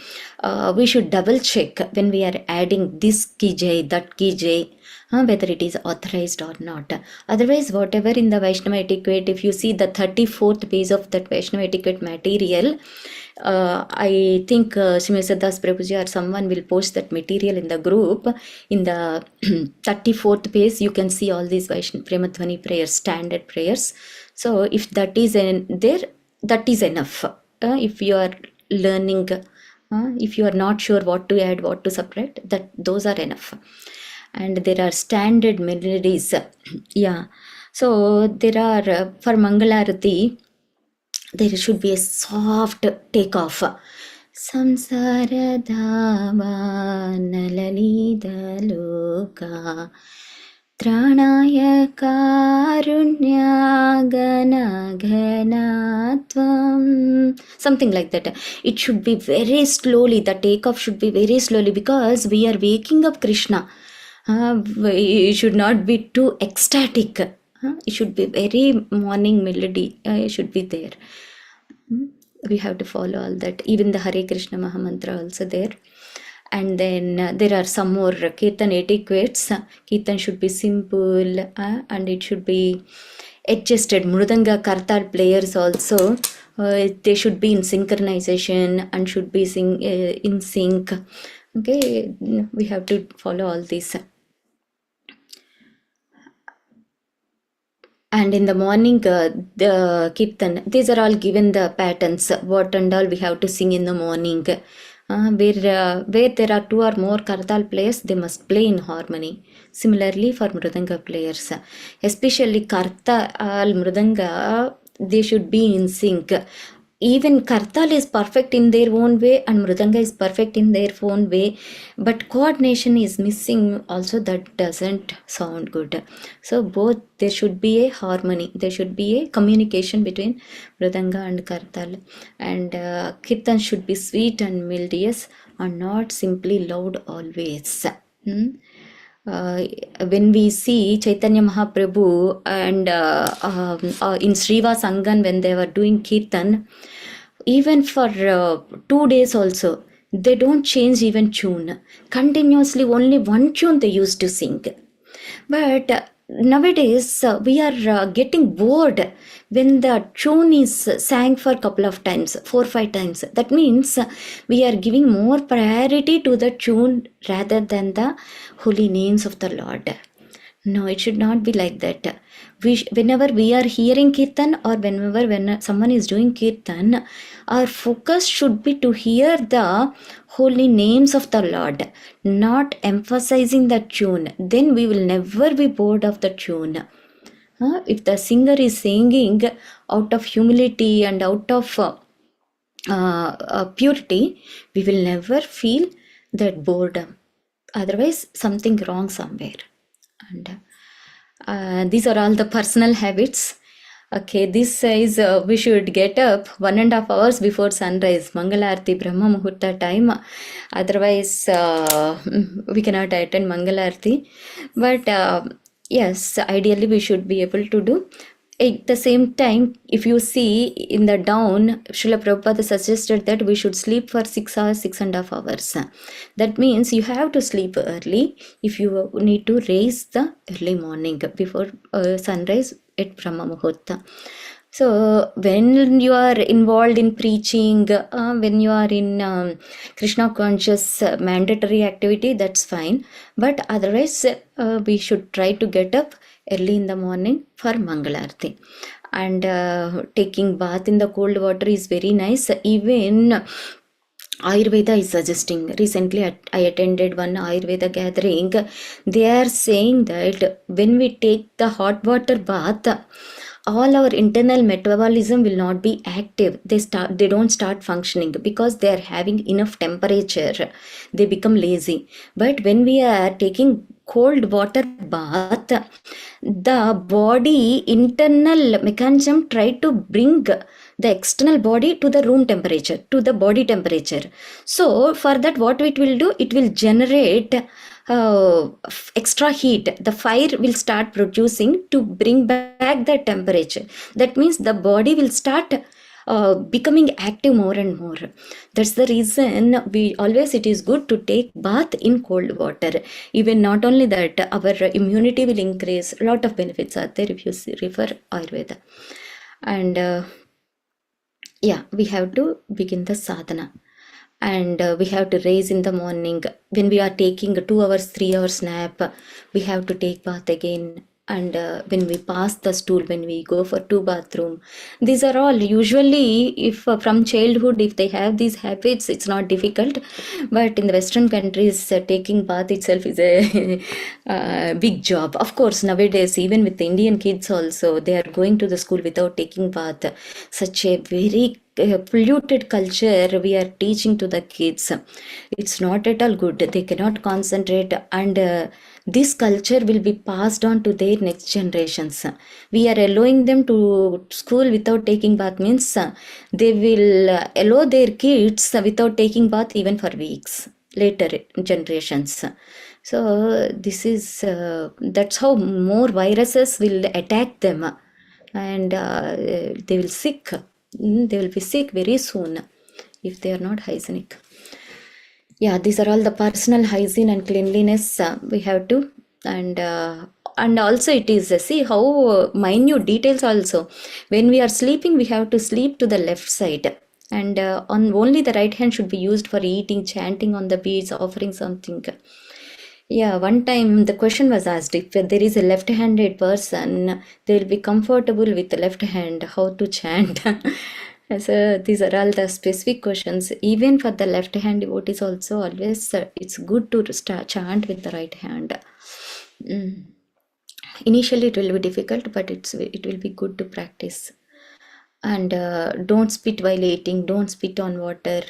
we should double check when we are adding this ki jai, that ki jai, whether it is authorized or not. Otherwise, whatever in the Vaishnava Etiquette, if you see the 34th page of that Vaishnava Etiquette material, I think Srimad Das Prabhuji or someone will post that material in the group. In the 34th page, you can see all these Premadhvani prayers, standard prayers. So if that is there, that is enough. If you are learning, if you are not sure what to add, what to subtract, those are enough. And there are standard melodies. Yeah. So there are for Mangalarati, there should be a soft takeoff. Samsara dhava nalalida loka Tranaya karunya gana ghanatvam. Something like that. It should be very slowly. The takeoff should be very slowly because we are waking up Krishna. It should not be too ecstatic. It should be very morning melody. It should be there. We have to follow all that. Even the Hare Krishna Mahamantra also there. And then there are some more Kirtan etiquettes. Kirtan should be simple and it should be adjusted. Mridanga Kartal players also, they should be in synchronization and should be in sync. Okay, we have to follow all this. And in the morning, the Kirtan, these are all given the patterns, what and all we have to sing in the morning. Where there are two or more Kartal players, they must play in harmony. Similarly for Mridanga players, especially Kartal Mridanga, they should be in sync. Even Kartal is perfect in their own way and Mridanga is perfect in their own way, but coordination is missing also, that doesn't sound good. So both, there should be a harmony, there should be a communication between Mridanga and Kartal, and Kirtan should be sweet and melodious and not simply loud always. When we see Chaitanya Mahaprabhu and in Sriva Sangan, when they were doing Kirtan, even for 2 days also, they don't change even tune. Continuously only one tune they used to sing. But nowadays we are getting bored when the tune is sang for a couple of times, 4-5 times. That means we are giving more priority to the tune rather than the holy names of the Lord. No, it should not be like that. Whenever we are hearing Kirtan or when someone is doing Kirtan, our focus should be to hear the holy names of the Lord, not emphasizing the tune. Then we will never be bored of the tune. If the singer is singing out of humility and out of purity, we will never feel that boredom. Otherwise, something wrong somewhere. And these are all the personal habits. Okay, this says we should get up 1.5 hours before sunrise, Mangalarti, Brahma Muhurta time. Otherwise, we cannot attend Mangalarti. But yes, ideally we should be able to do. At the same time, if you see in the down, Srila Prabhupada suggested that we should sleep for 6 hours, 6.5 hours. That means you have to sleep early if you need to raise the early morning before sunrise at Brahma Muhurta. So when you are involved in preaching, when you are in Krishna conscious mandatory activity, that's fine. But otherwise, we should try to get up early in the morning for Mangalarti. And taking bath in the cold water is very nice. Even Ayurveda is suggesting. Recently, I attended one Ayurveda gathering. They are saying that when we take the hot water bath, all our internal metabolism will not be active. They don't start functioning because they are having enough temperature. They become lazy. But when we are taking cold water bath, the body internal mechanism try to bring the external body to the room temperature, to the body temperature. So for that, what it will do, it will generate extra heat. The fire will start producing to bring back the temperature. That means the body will start becoming active more and more. That's the reason it is good to take bath in cold water. Even not only that, our immunity will increase. A lot of benefits are there if you refer Ayurveda. And we have to begin the sadhana. And we have to raise in the morning. When we are taking a 2 hours, 3 hours nap, we have to take bath again and when we pass the stool, when we go for two bathroom, these are all usually, if from childhood, if they have these habits, it's not difficult. But in the Western countries, taking bath itself is a big job. Of course, nowadays, even with the Indian kids also, they are going to the school without taking bath. Such a very polluted culture we are teaching to the kids. It's not at all good. They cannot concentrate, and this culture will be passed on to their next generations. We are allowing them to school without taking bath means they will allow their kids without taking bath even for weeks later generations. So this is that's how more viruses will attack them, and they will sick. They will be sick very soon if they are not hygienic. Yeah, these are all the personal hygiene and cleanliness we have to. And also it is see how minute details also. When we are sleeping, we have to sleep to the left side, and on only the right hand should be used for eating, chanting on the beads, offering something. Yeah, one time the question was asked, if there is a left-handed person, they will be comfortable with the left hand, how to chant. So these are all the specific questions. Even for the left-hand devotees also, always it's good to start chant with the right hand. Mm. Initially it will be difficult, but it will be good to practice. And don't spit while eating, don't spit on water,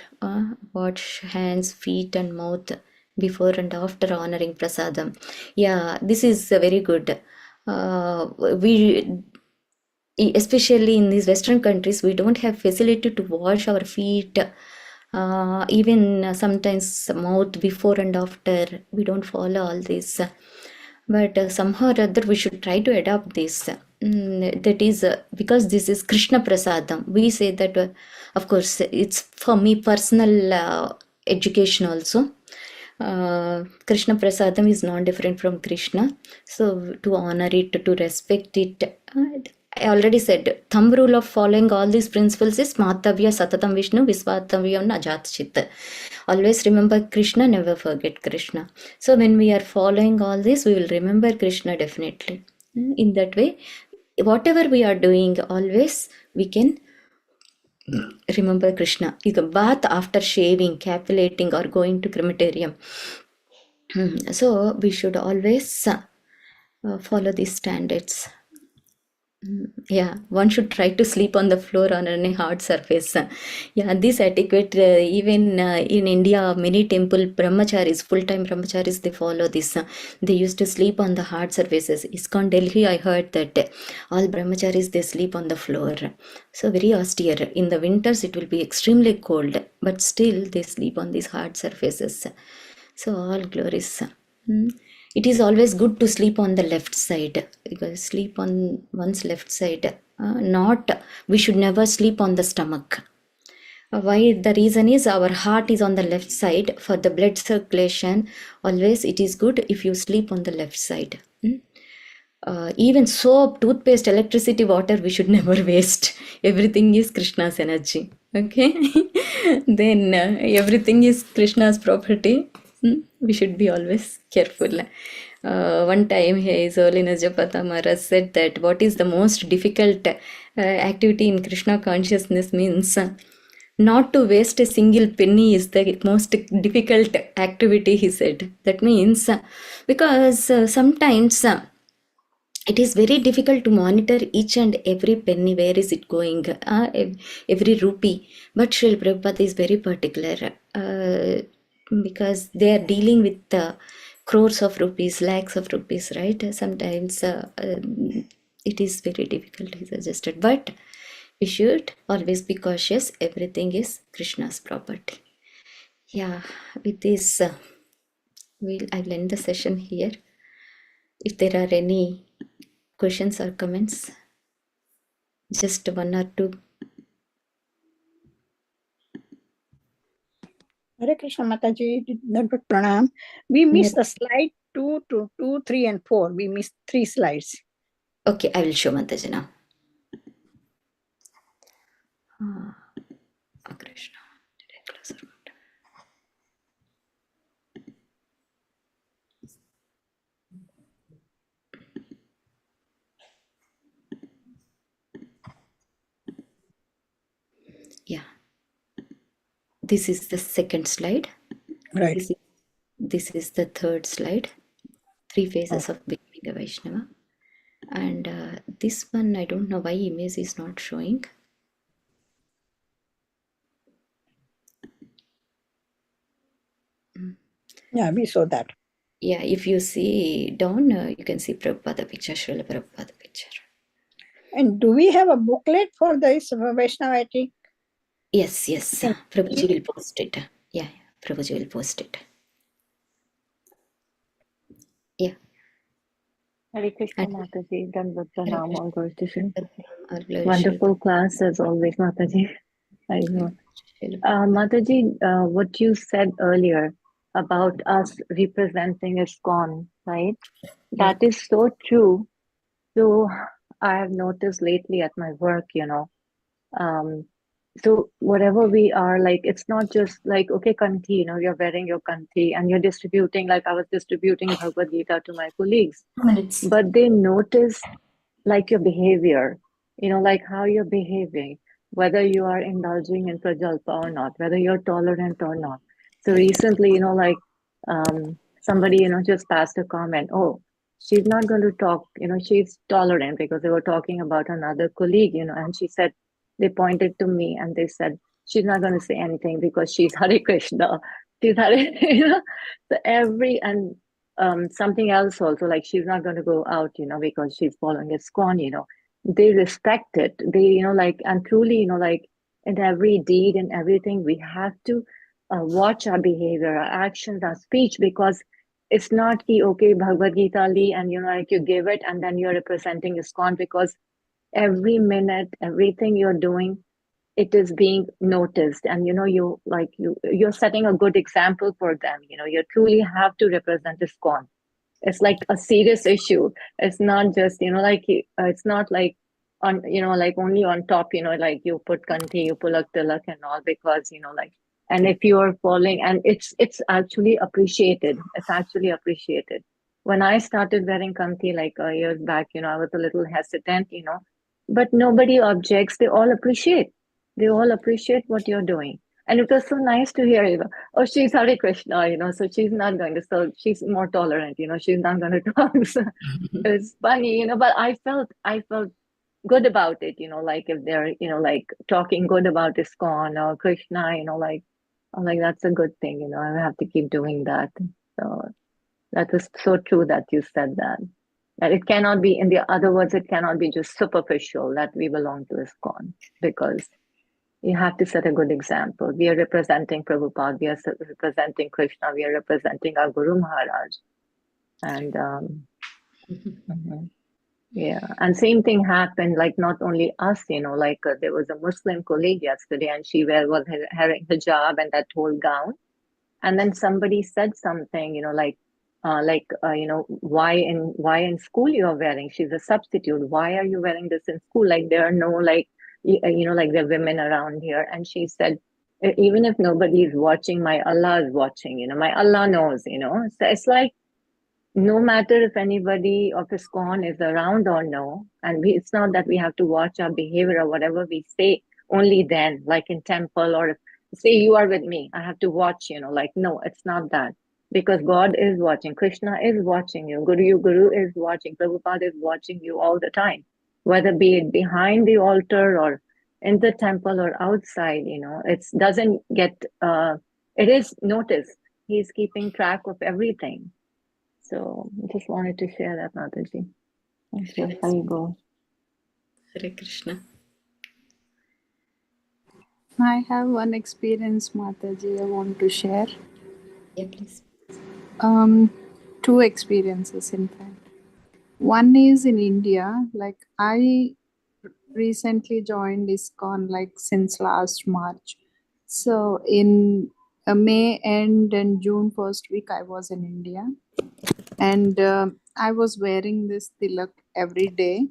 wash hands, feet and mouth before and after honoring prasadam. Yeah, this is very good. We especially in these Western countries, we don't have facility to wash our feet, even sometimes mouth before and after. We don't follow all this, but somehow or other we should try to adopt this. That is because this is Krishna Prasadam. We say that, of course, it's for me personal education also. Krishna Prasadam is not different from Krishna. So to honor it, to respect it, I already said, thumb rule of following all these principles is Matavya Satatam Vishnu Visvatavyam Najat Chit. Always remember Krishna, never forget Krishna. So when we are following all this, we will remember Krishna definitely. In that way, whatever we are doing, always we can remember Krishna. You can bath after shaving, capillating, or going to crematorium. So we should always follow these standards. Yeah, one should try to sleep on the floor on a hard surface. Yeah, this etiquette, even in India, many temple brahmacharis, full-time brahmacharis, they follow this. They used to sleep on the hard surfaces. ISKCON Delhi, I heard that all brahmacharis, they sleep on the floor. So very austere. In the winters, it will be extremely cold, but still they sleep on these hard surfaces. So all glories. It is always good to sleep on the left side, because sleep on one's left side. Not We should never sleep on the stomach. Why? The reason is our heart is on the left side. For the blood circulation, always it is good if you sleep on the left side. Even soap, toothpaste, electricity, water, we should never waste. Everything is Krishna's energy. Okay? Then everything is Krishna's property. We should be always careful. One time, His Holiness Japata Maharaj said that what is the most difficult activity in Krishna consciousness means not to waste a single penny is the most difficult activity, he said. That means because sometimes it is very difficult to monitor each and every penny, where is it going, every rupee. But Srila Prabhupada is very particular, because they are dealing with crores of rupees, lakhs of rupees, right? Sometimes it is very difficult, he suggested. But we should always be cautious. Everything is Krishna's property. Yeah, with this, I'll end the session here. If there are any questions or comments, just one or two. Hare Krishna Mataji, Dandavat Pranam. We missed the slide 2, 3, and 4. We missed 3 slides. Okay, I will show Mataji now. Krishna. Did I close or not? This is the second slide. Right. This is the third slide. 3 phases of becoming a Vaishnava. And this one, I don't know why image is not showing. Yeah, we saw that. Yeah, if you see down, you can see Prabhupada picture, Srila Prabhupada picture. And do we have a booklet for this Vaishnava Ethic? Yes, Can Prabhuji will post it. Yeah, Prabhuji will post it. Yeah. Hare Krishna And Mataji, Dandavat Hare Pranam, all glories to Shri. Our glorious Wonderful class as always, Mataji. I know. Mataji, what you said earlier about us representing ISKCON, right? That is so true. So I have noticed lately at my work, so whatever we are, like, it's not just like, okay, kanthi, you're wearing your kanthi and you're distributing, like I was distributing Bhagavad Gita to my colleagues, 2 minutes. but they notice like your behavior, like how you're behaving, whether you are indulging in prajalpa or not, whether you're tolerant or not. So recently, somebody, just passed a comment, oh, she's not going to talk, she's tolerant, because they were talking about another colleague, and she said, they pointed to me and they said, she's not going to say anything because she's Hare Krishna. She's Hare, so and something else also, like she's not going to go out, because she's following ISKCON, they respect it. They, and truly, like in every deed and everything, we have to watch our behavior, our actions, our speech, because it's not the okay Bhagavad Gita li, and like you give it and then you're representing ISKCON, because every minute, everything you're doing, it is being noticed, and you're setting a good example for them. You truly have to represent ISKCON. It's like a serious issue. It's not just it's not like on like only on top, like you put kanti, you pull a tilak and all, because and if you are following, and it's actually appreciated. It's actually appreciated. When I started wearing kanti like years back, I was a little hesitant, but nobody objects. They all appreciate. They all appreciate what you're doing. And it was so nice to hear, oh, she's Hare Krishna, so she's not going to, so she's more tolerant, she's not going to talk. So it's funny, but I felt good about it, like if they're, like talking good about ISKCON or Krishna, like, I'm like, that's a good thing, I have to keep doing that. So that is so true that you said that. That it cannot be, in the other words, it cannot be just superficial that we belong to ISKCON, because you have to set a good example. We are representing Prabhupada, we are representing Krishna, we are representing our Guru Maharaj. And yeah, and same thing happened, like not only us, like there was a Muslim colleague yesterday, and she was wearing hijab and that whole gown. And then somebody said something, why in school you're wearing? She's a substitute. Why are you wearing this in school? Like there are no like there are women around here. And she said, even if nobody is watching, my Allah is watching. My Allah knows. So it's like, no matter if anybody of ISKCON is around or no, and it's not that we have to watch our behavior or whatever we say only then, like in temple, or say you are with me, I have to watch, like, no, it's not that. Because God is watching, Krishna is watching you, Guru is watching, Prabhupada is watching you all the time, whether be it behind the altar or in the temple or outside, it doesn't get, it is noticed. He's keeping track of everything. So I just wanted to share that, Mataji. Thank you. How you go? Hare Krishna. I have one experience, Mataji, I want to share. Yeah, please. 2 experiences, in fact. One is in India. Like, I recently joined ISKCON, like, since last March. So in May end and June first week, I was in India. And I was wearing this tilak every day.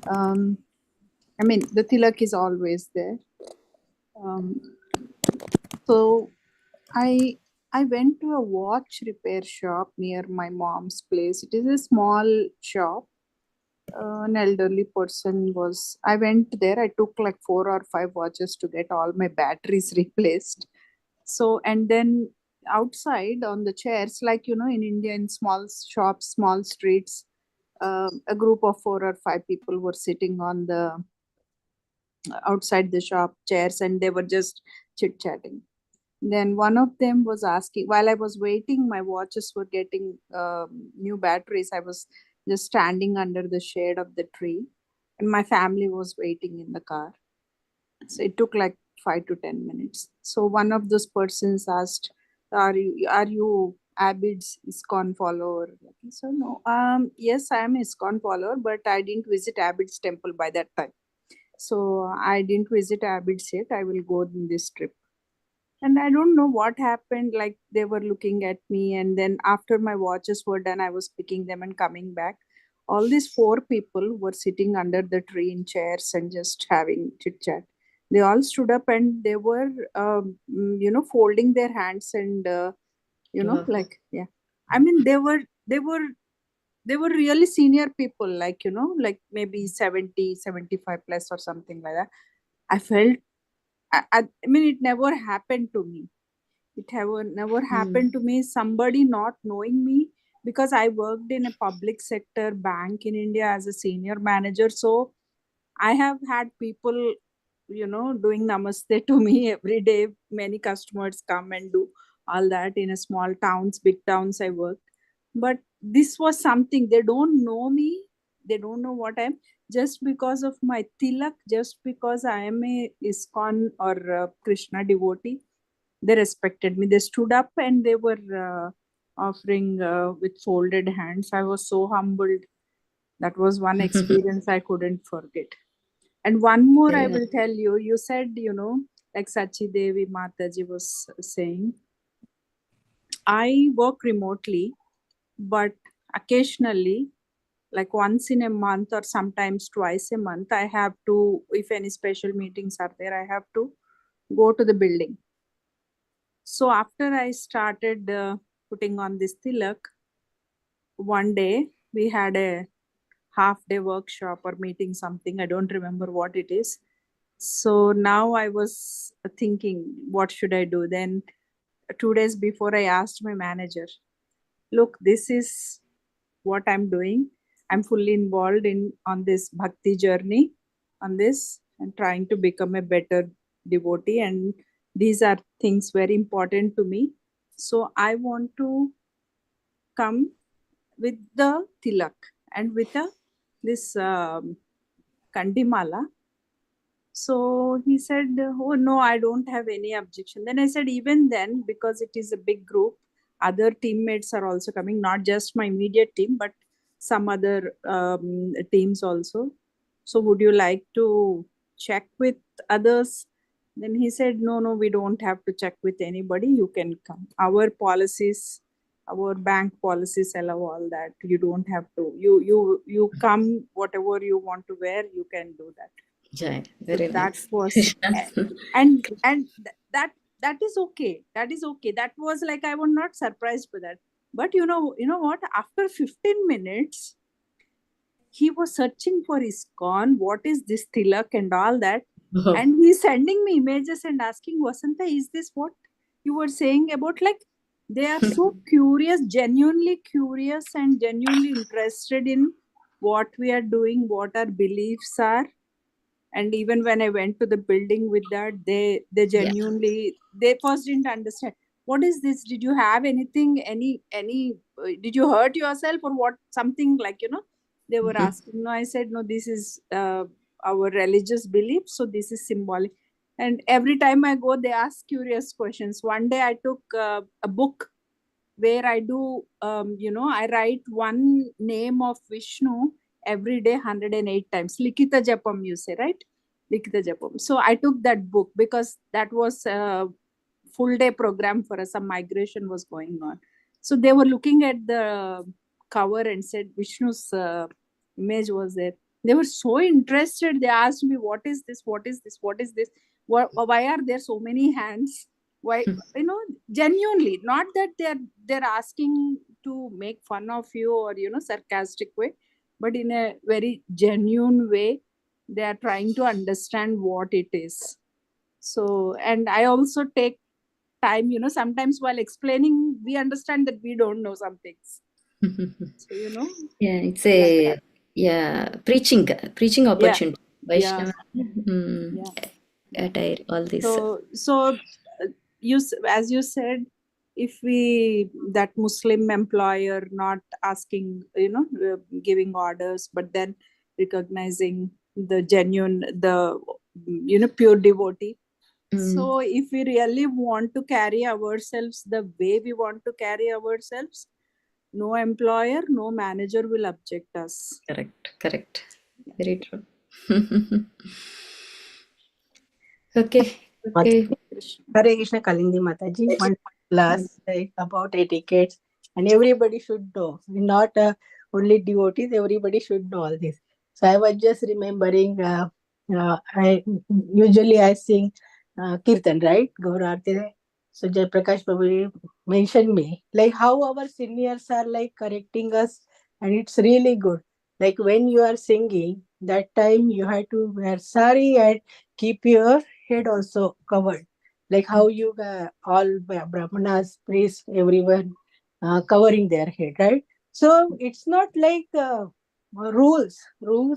I mean, the tilak is always there. So I went to a watch repair shop near my mom's place. It is a small shop. An elderly person was, I went there, I took like 4 or 5 watches to get all my batteries replaced. So, and then outside on the chairs, like, you know, in India, in small shops, small streets, a group of 4 or 5 people were sitting on the outside the shop chairs, and they were just chit chatting. Then one of them was asking, while I was waiting, my watches were getting new batteries. I was just standing under the shade of the tree, and my family was waiting in the car. So it took like 5 to 10 minutes. So one of those persons asked, "Are you Abid's ISKCON follower?" So no, yes, I am ISKCON follower, but I didn't visit Abid's temple by that time. So I didn't visit Abid's yet. I will go in this trip. And I don't know what happened. Like they were looking at me, and then after my watches were done, I was picking them and coming back. All these 4 people were sitting under the tree in chairs and just having chit chat. They all stood up and they were, folding their hands and, Wow. like, yeah. I mean, they were really senior people, like, like maybe 70, 75 plus or something like that. I felt, I mean, it never happened to me. It never happened to me. Somebody not knowing me, because I worked in a public sector bank in India as a senior manager. So I have had people, doing namaste to me every day. Many customers come and do all that in a small towns, big towns I worked. But this was something, they don't know me. They don't know what I'm, just because of my tilak, just because I am a ISKCON or Krishna devotee. They respected me. They stood up and they were offering with folded hands. I was so humbled. That was one experience I couldn't forget. And one more I Very will nice. tell you. You said, like Sachi Devi Mataji was saying, I work remotely, but occasionally, like once in a month or sometimes twice a month, I have to, if any special meetings are there, I have to go to the building. So after I started putting on this tilak, one day we had a half day workshop or meeting, something. I don't remember what it is. So now I was thinking, what should I do? Then 2 days before, I asked my manager, look, this is what I'm doing. I'm fully involved in on this bhakti journey, on this, and trying to become a better devotee. And these are things very important to me. So I want to come with the tilak and with this kandimala. So he said, oh no, I don't have any objection. Then I said, even then, because it is a big group, other teammates are also coming, not just my immediate team, but some other teams also. So would you like to check with others? Then he said, no, we don't have to check with anybody. You can come. Our policies, our bank policies allow all that. You don't have to. You come, whatever you want to wear, you can do that. Yeah, So very that nice. was, and that is okay. That is okay. That was like, I was not surprised by that. But you know what? After 15 minutes, he was searching for ISKCON. What is this tilak and all that? Oh. And he's sending me images and asking, Vasanta, is this what you were saying about? Like, they are so curious, genuinely curious, and genuinely interested in what we are doing, what our beliefs are. And even when I went to the building with that, they Yeah. genuinely, they first didn't understand, what is this, did you have anything, any did you hurt yourself or what, something like, they were asking. No, I said, no, this is our religious belief, so this is symbolic. And every time I go, they ask curious questions. One day I took a book where I do, I write one name of Vishnu every day 108 times. Likita Japam, you say, right? Likita Japam. So I took that book because that was a full day program for us. Some migration was going on. So they were looking at the cover and said Vishnu's image was there. They were so interested. They asked me, what is this? What is this? What is this? Why are there so many hands? Why, genuinely, not that they're asking to make fun of you or sarcastic way. but in a very genuine way. They are trying to understand what it is. So, and I also take time, sometimes while explaining, we understand that we don't know some things. So, Yeah, it's like a preaching opportunity. yeah, Vaishnava, attire, all this. so as you said, if that Muslim employer not asking, giving orders, but then recognizing the genuine, the pure devotee. So if we really want to carry ourselves the way we want to carry ourselves, no employer, no manager will object us. Correct. Very true. Okay. Hare Krishna Kalindi Mataji, one class like, about etiquette, and everybody should know. Not only devotees, everybody should know all this. So I was just remembering. I sing kirtan, right? Gaurarti. So Jai Prakash Prabhu mentioned me like how our seniors are like correcting us, and it's really good. Like when you are singing, that time you have to wear sari and keep your head also covered, like how you all brahmanas, priests, everyone covering their head, right? So it's not like rules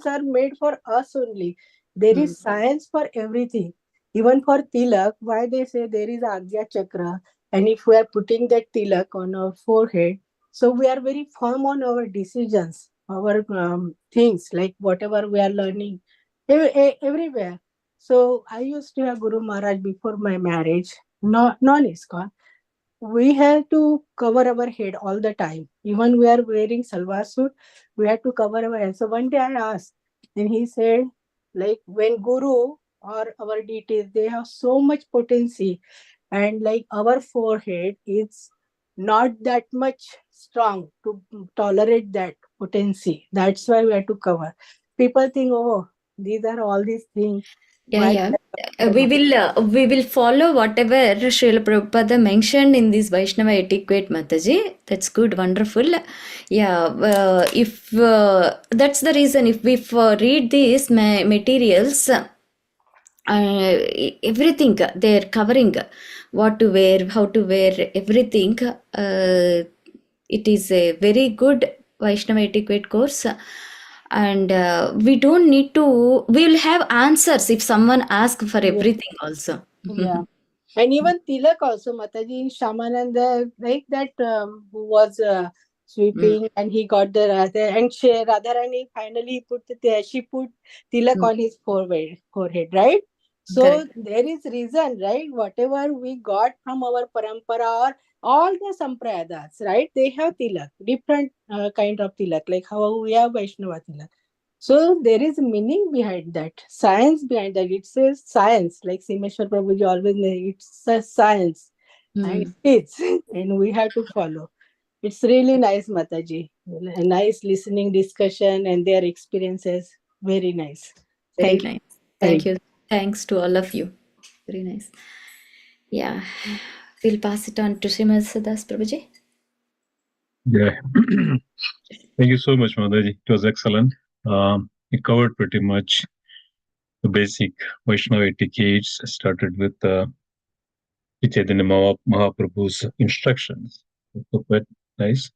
are made for us only. There is science for everything, even for tilak. Why they say there is agya chakra, and if we are putting that tilak on our forehead, so we are very firm on our decisions, our things, like whatever we are learning everywhere. So I used to have Guru Maharaj before my marriage, non-ISKCON. We have to cover our head all the time. Even we are wearing salwar suit, we have to cover our head. So one day I asked, and he said, like when Guru or our deities, they have so much potency, and like our forehead is not that much strong to tolerate that potency. That's why we have to cover. People think, oh, these are all these things. Why Yeah. they are We will follow whatever Srila Prabhupada mentioned in this Vaishnava Etiquette, Mataji. That's good, wonderful. Yeah, if that's the reason, if we read these materials, everything they're covering, what to wear, how to wear, everything. It is a very good Vaishnava Etiquette course. And we don't need to, we will have answers if someone asks for everything also. Yeah. And even Tilak also, Mataji, in Shamananda, like that who was sweeping and he got the Radha, and Radharani finally she put Tilak on his forehead, right? So Correct. there is reason, right? Whatever we got from our parampara or all the sampradas, right? They have Tilak, different kind of Tilak, like how we have Vaishnava Tilak. So there is meaning behind that, science behind that. It says science, like Simeshwar Prabhuji always say, it's a science. And it is, and we have to follow. It's really nice, Mataji. A nice listening discussion and their experiences. Very nice. Very Thank you. nice. Thank you. Thanks to all of you. Very nice. Yeah. We'll pass it on to Srimad Sadas Prabhuji. Yeah. Thank you so much, Mataji. It was excellent. You covered pretty much the basic Vaishnava etiquettes, started with Chaitanya Mahaprabhu's instructions. So quite nice.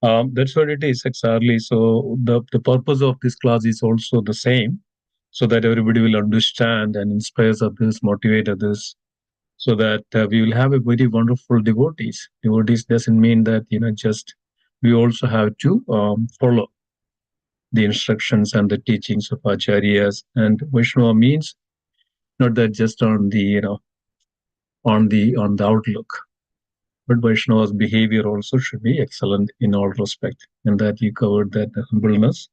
That's what it is exactly. So the purpose of this class is also the same, so that everybody will understand and inspire others, motivate others, so that we will have a very wonderful devotees. Devotees doesn't mean that just we also have to follow the instructions and the teachings of acharyas. And Vaishnava means not that just on the on the outlook, but Vaishnava's behavior also should be excellent in all respect. And that you covered that the humbleness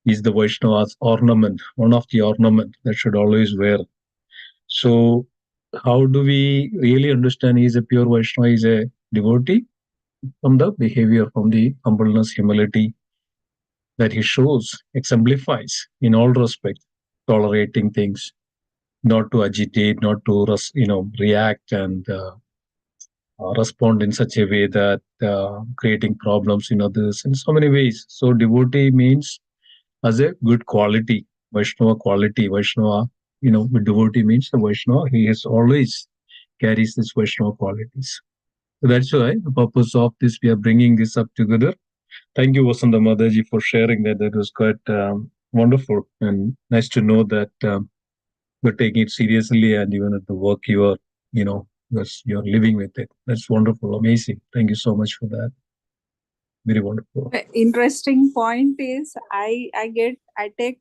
is the Vaishnava's ornament, one of the ornament that should always wear. So how do we really understand he is a pure Vaishnava, is a devotee? From the behavior, from the humbleness, humility that he shows, exemplifies in all respect, tolerating things, not to agitate, not to react and respond in such a way that creating problems in others in so many ways. So devotee means as a good quality, Vaishnava quality, Vaishnava, devotee means the Vaishnava, he has always carries these Vaishnava qualities. So that's why the purpose of this, we are bringing this up together. Thank you, Vasanta Mataji, for sharing that. That was quite wonderful and nice to know that you're taking it seriously, and even at the work you are, you're living with it. That's wonderful, amazing. Thank you so much for that. Very wonderful. Interesting point is I take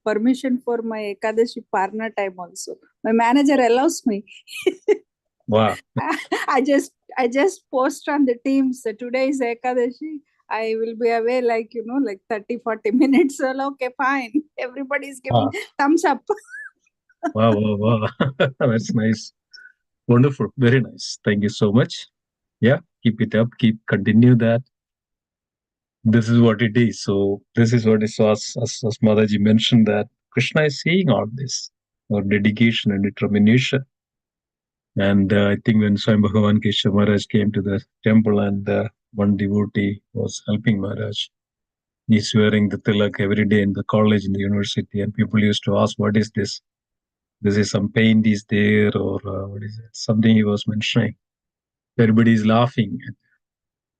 permission for my Ekadashi Parna time also. My manager allows me. Wow. I just post on the Teams. Today is Ekadashi. I will be away like 30-40 minutes. So okay, fine. Everybody's giving thumbs up. Wow. That's nice. Wonderful. Very nice. Thank you so much. Yeah, keep it up. Continue that. This is what it is. So this is what is as Mataji mentioned, that Krishna is seeing all this, our dedication and determination. And I think when Swami Bhagavan Keshav Maharaj came to the temple, and one devotee was helping Maharaj, he's wearing the tilak every day in the college, in the university, and people used to ask, what is this? This is some paint is there, or what is it? Something he was mentioning. Everybody is laughing.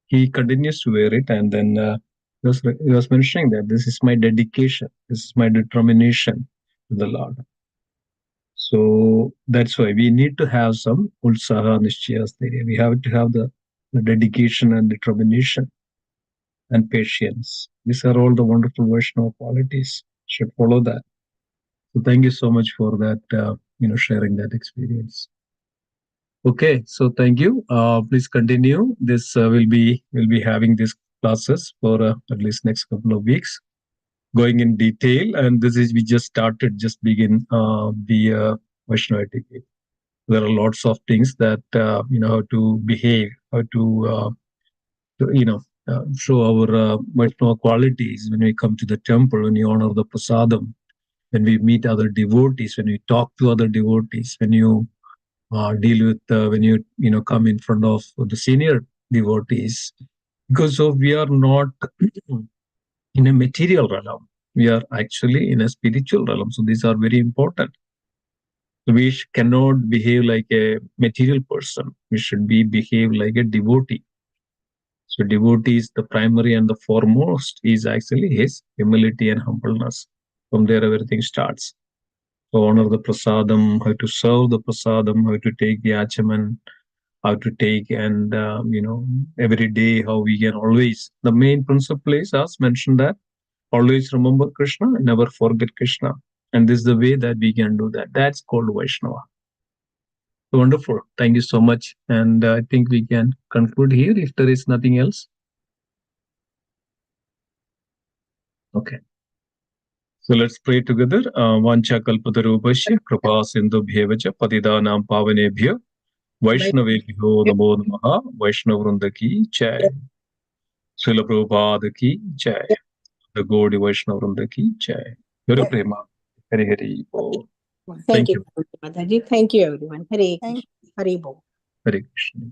He continues to wear it, and then he was mentioning that this is my dedication, this is my determination to the Lord. So that's why we need to have some ulsaha nishchaya steirya. We have to have the dedication and determination and patience. These are all the wonderful Vaishnava qualities. Should follow that. So thank you so much for that, sharing that experience. Okay, so thank you. Please continue. This we'll be having these classes for at least next couple of weeks, going in detail. And this is, we just begin the Vaishnava Ettiquette. There are lots of things that how to behave, how to show our Vaishnava qualities when we come to the temple, when you honor the prasadam, when we meet other devotees, when we talk to other devotees, when you deal with when you come in front of the senior devotees, because we are not in a material realm, we are actually in a spiritual realm. So these are very important. We cannot behave like a material person. We should behave like a devotee. So devotee is the primary and the foremost is actually his humility and humbleness. From there everything starts. So honor the prasadam, how to serve the prasadam, how to take the achaman, how to take, and every day how we can always, the main principle is, as mentioned, that always remember Krishna and never forget Krishna. And this is the way that we can do that. That's called Vaishnava. So wonderful. Thank you so much. And I think we can conclude here if there is nothing else. Okay. So let's pray together. Vancha kalpatarupasya kripa sindhubhyevacha patidanam pavanebhyo Vaishnavebhyo namo namaha. Vaishnavrunda ki jai. Srila Prabhupada ki jai. The Gaudiya Vaishnavvrunda ki jai. Guru Prema. Hari Hari Bol. Thank you, Mataji. Thank you, everyone. Hare Thank Krishna. Hare Bol. Hare Krishna.